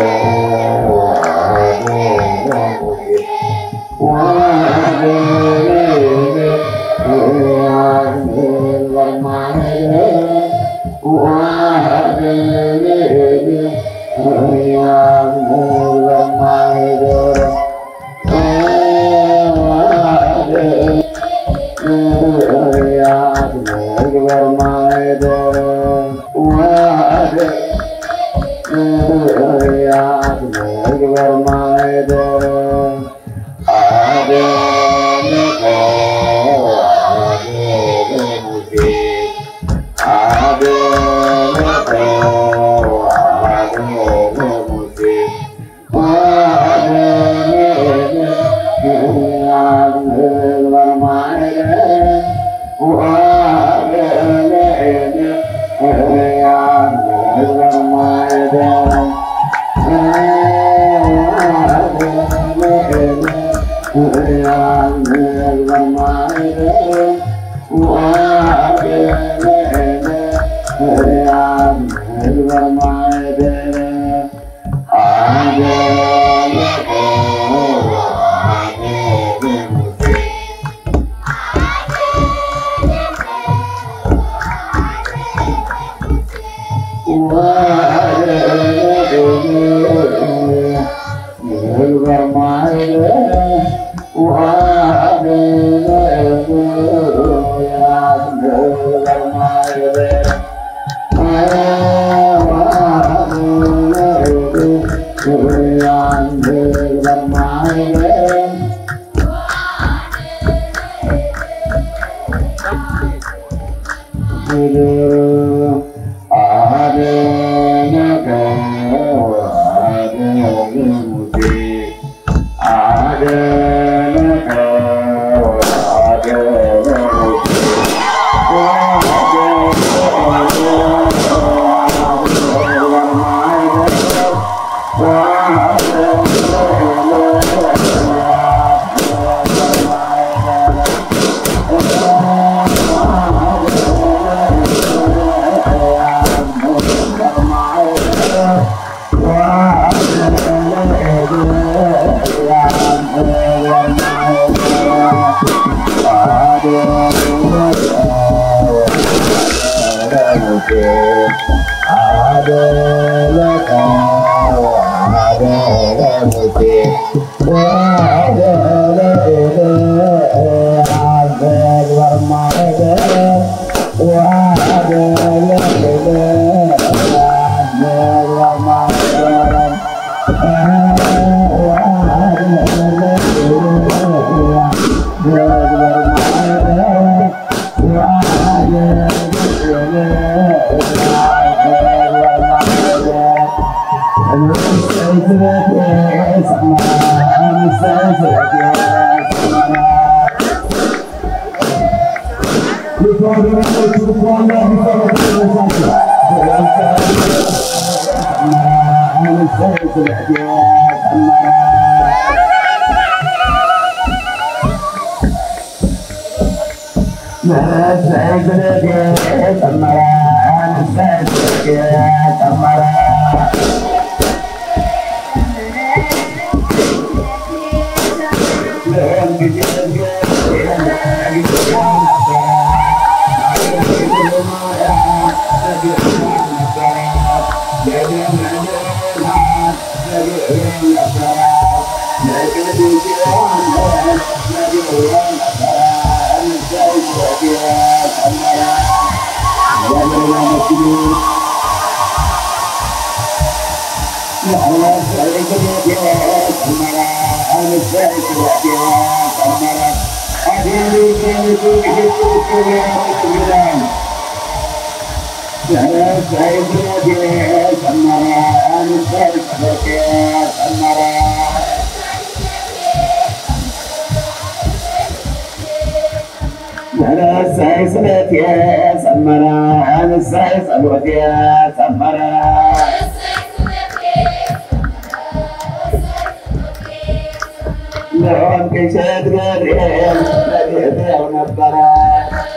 لون كشت قريب نبيع ونبرة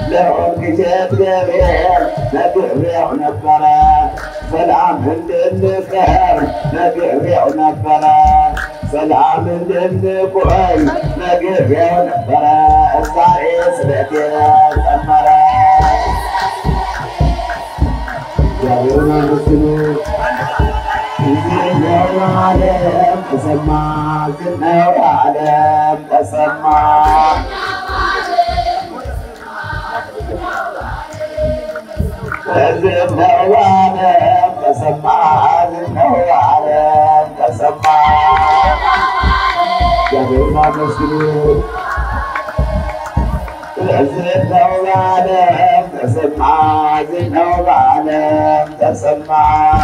لون كشت قريب نبيع ونبرة سلام عند النخر نبيع ونبرة سلام عند النبوي نبيع ونبرة الصاري سبتي سمرة جاونا مسلو زينو العالم تسمع زينو العالم تسمع زينو العالم تسمع زينو العالم تسمع جاونا مسلو زينو العالم تسمع زينو العالم تسمع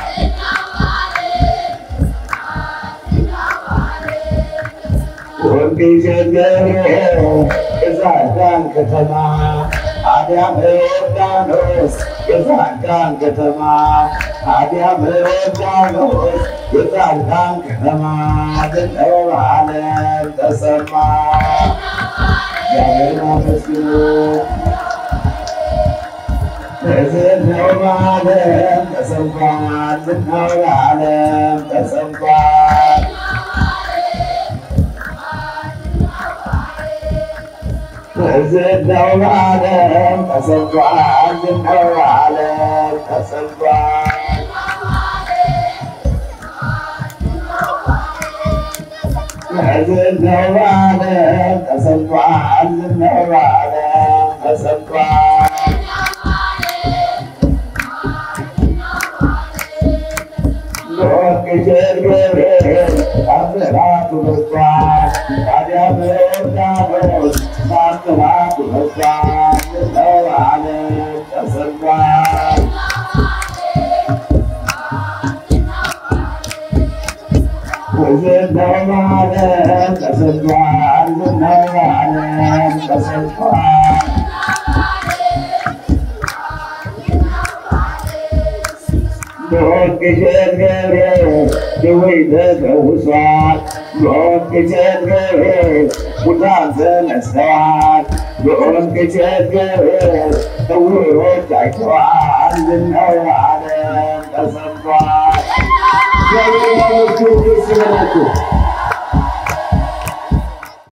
وكيش الجريء إذا كان كتما عدم الدانوس إذا كان كتما عدم الدانوس إذا كان كتما دلو العالم تسمع جعلنا مسلوب زدنا العالم تسمع زدنا العالم تسمع زدنا العالم تسمع زدنا العالم تسمع زدنا العالم تسمع زدنا العالم تسمع لون كشر قريب أمرات الأسوار أديم الأردانوس أمرات الأسوار زدنا العالم تسمع زدنا العالم تسمع زدنا العالم تسمع لون كشت قريب دويتك وصوات لون كشت قريب وتنزل استوات لون كشت قريب طورت عكوان زدنا العالم تسمع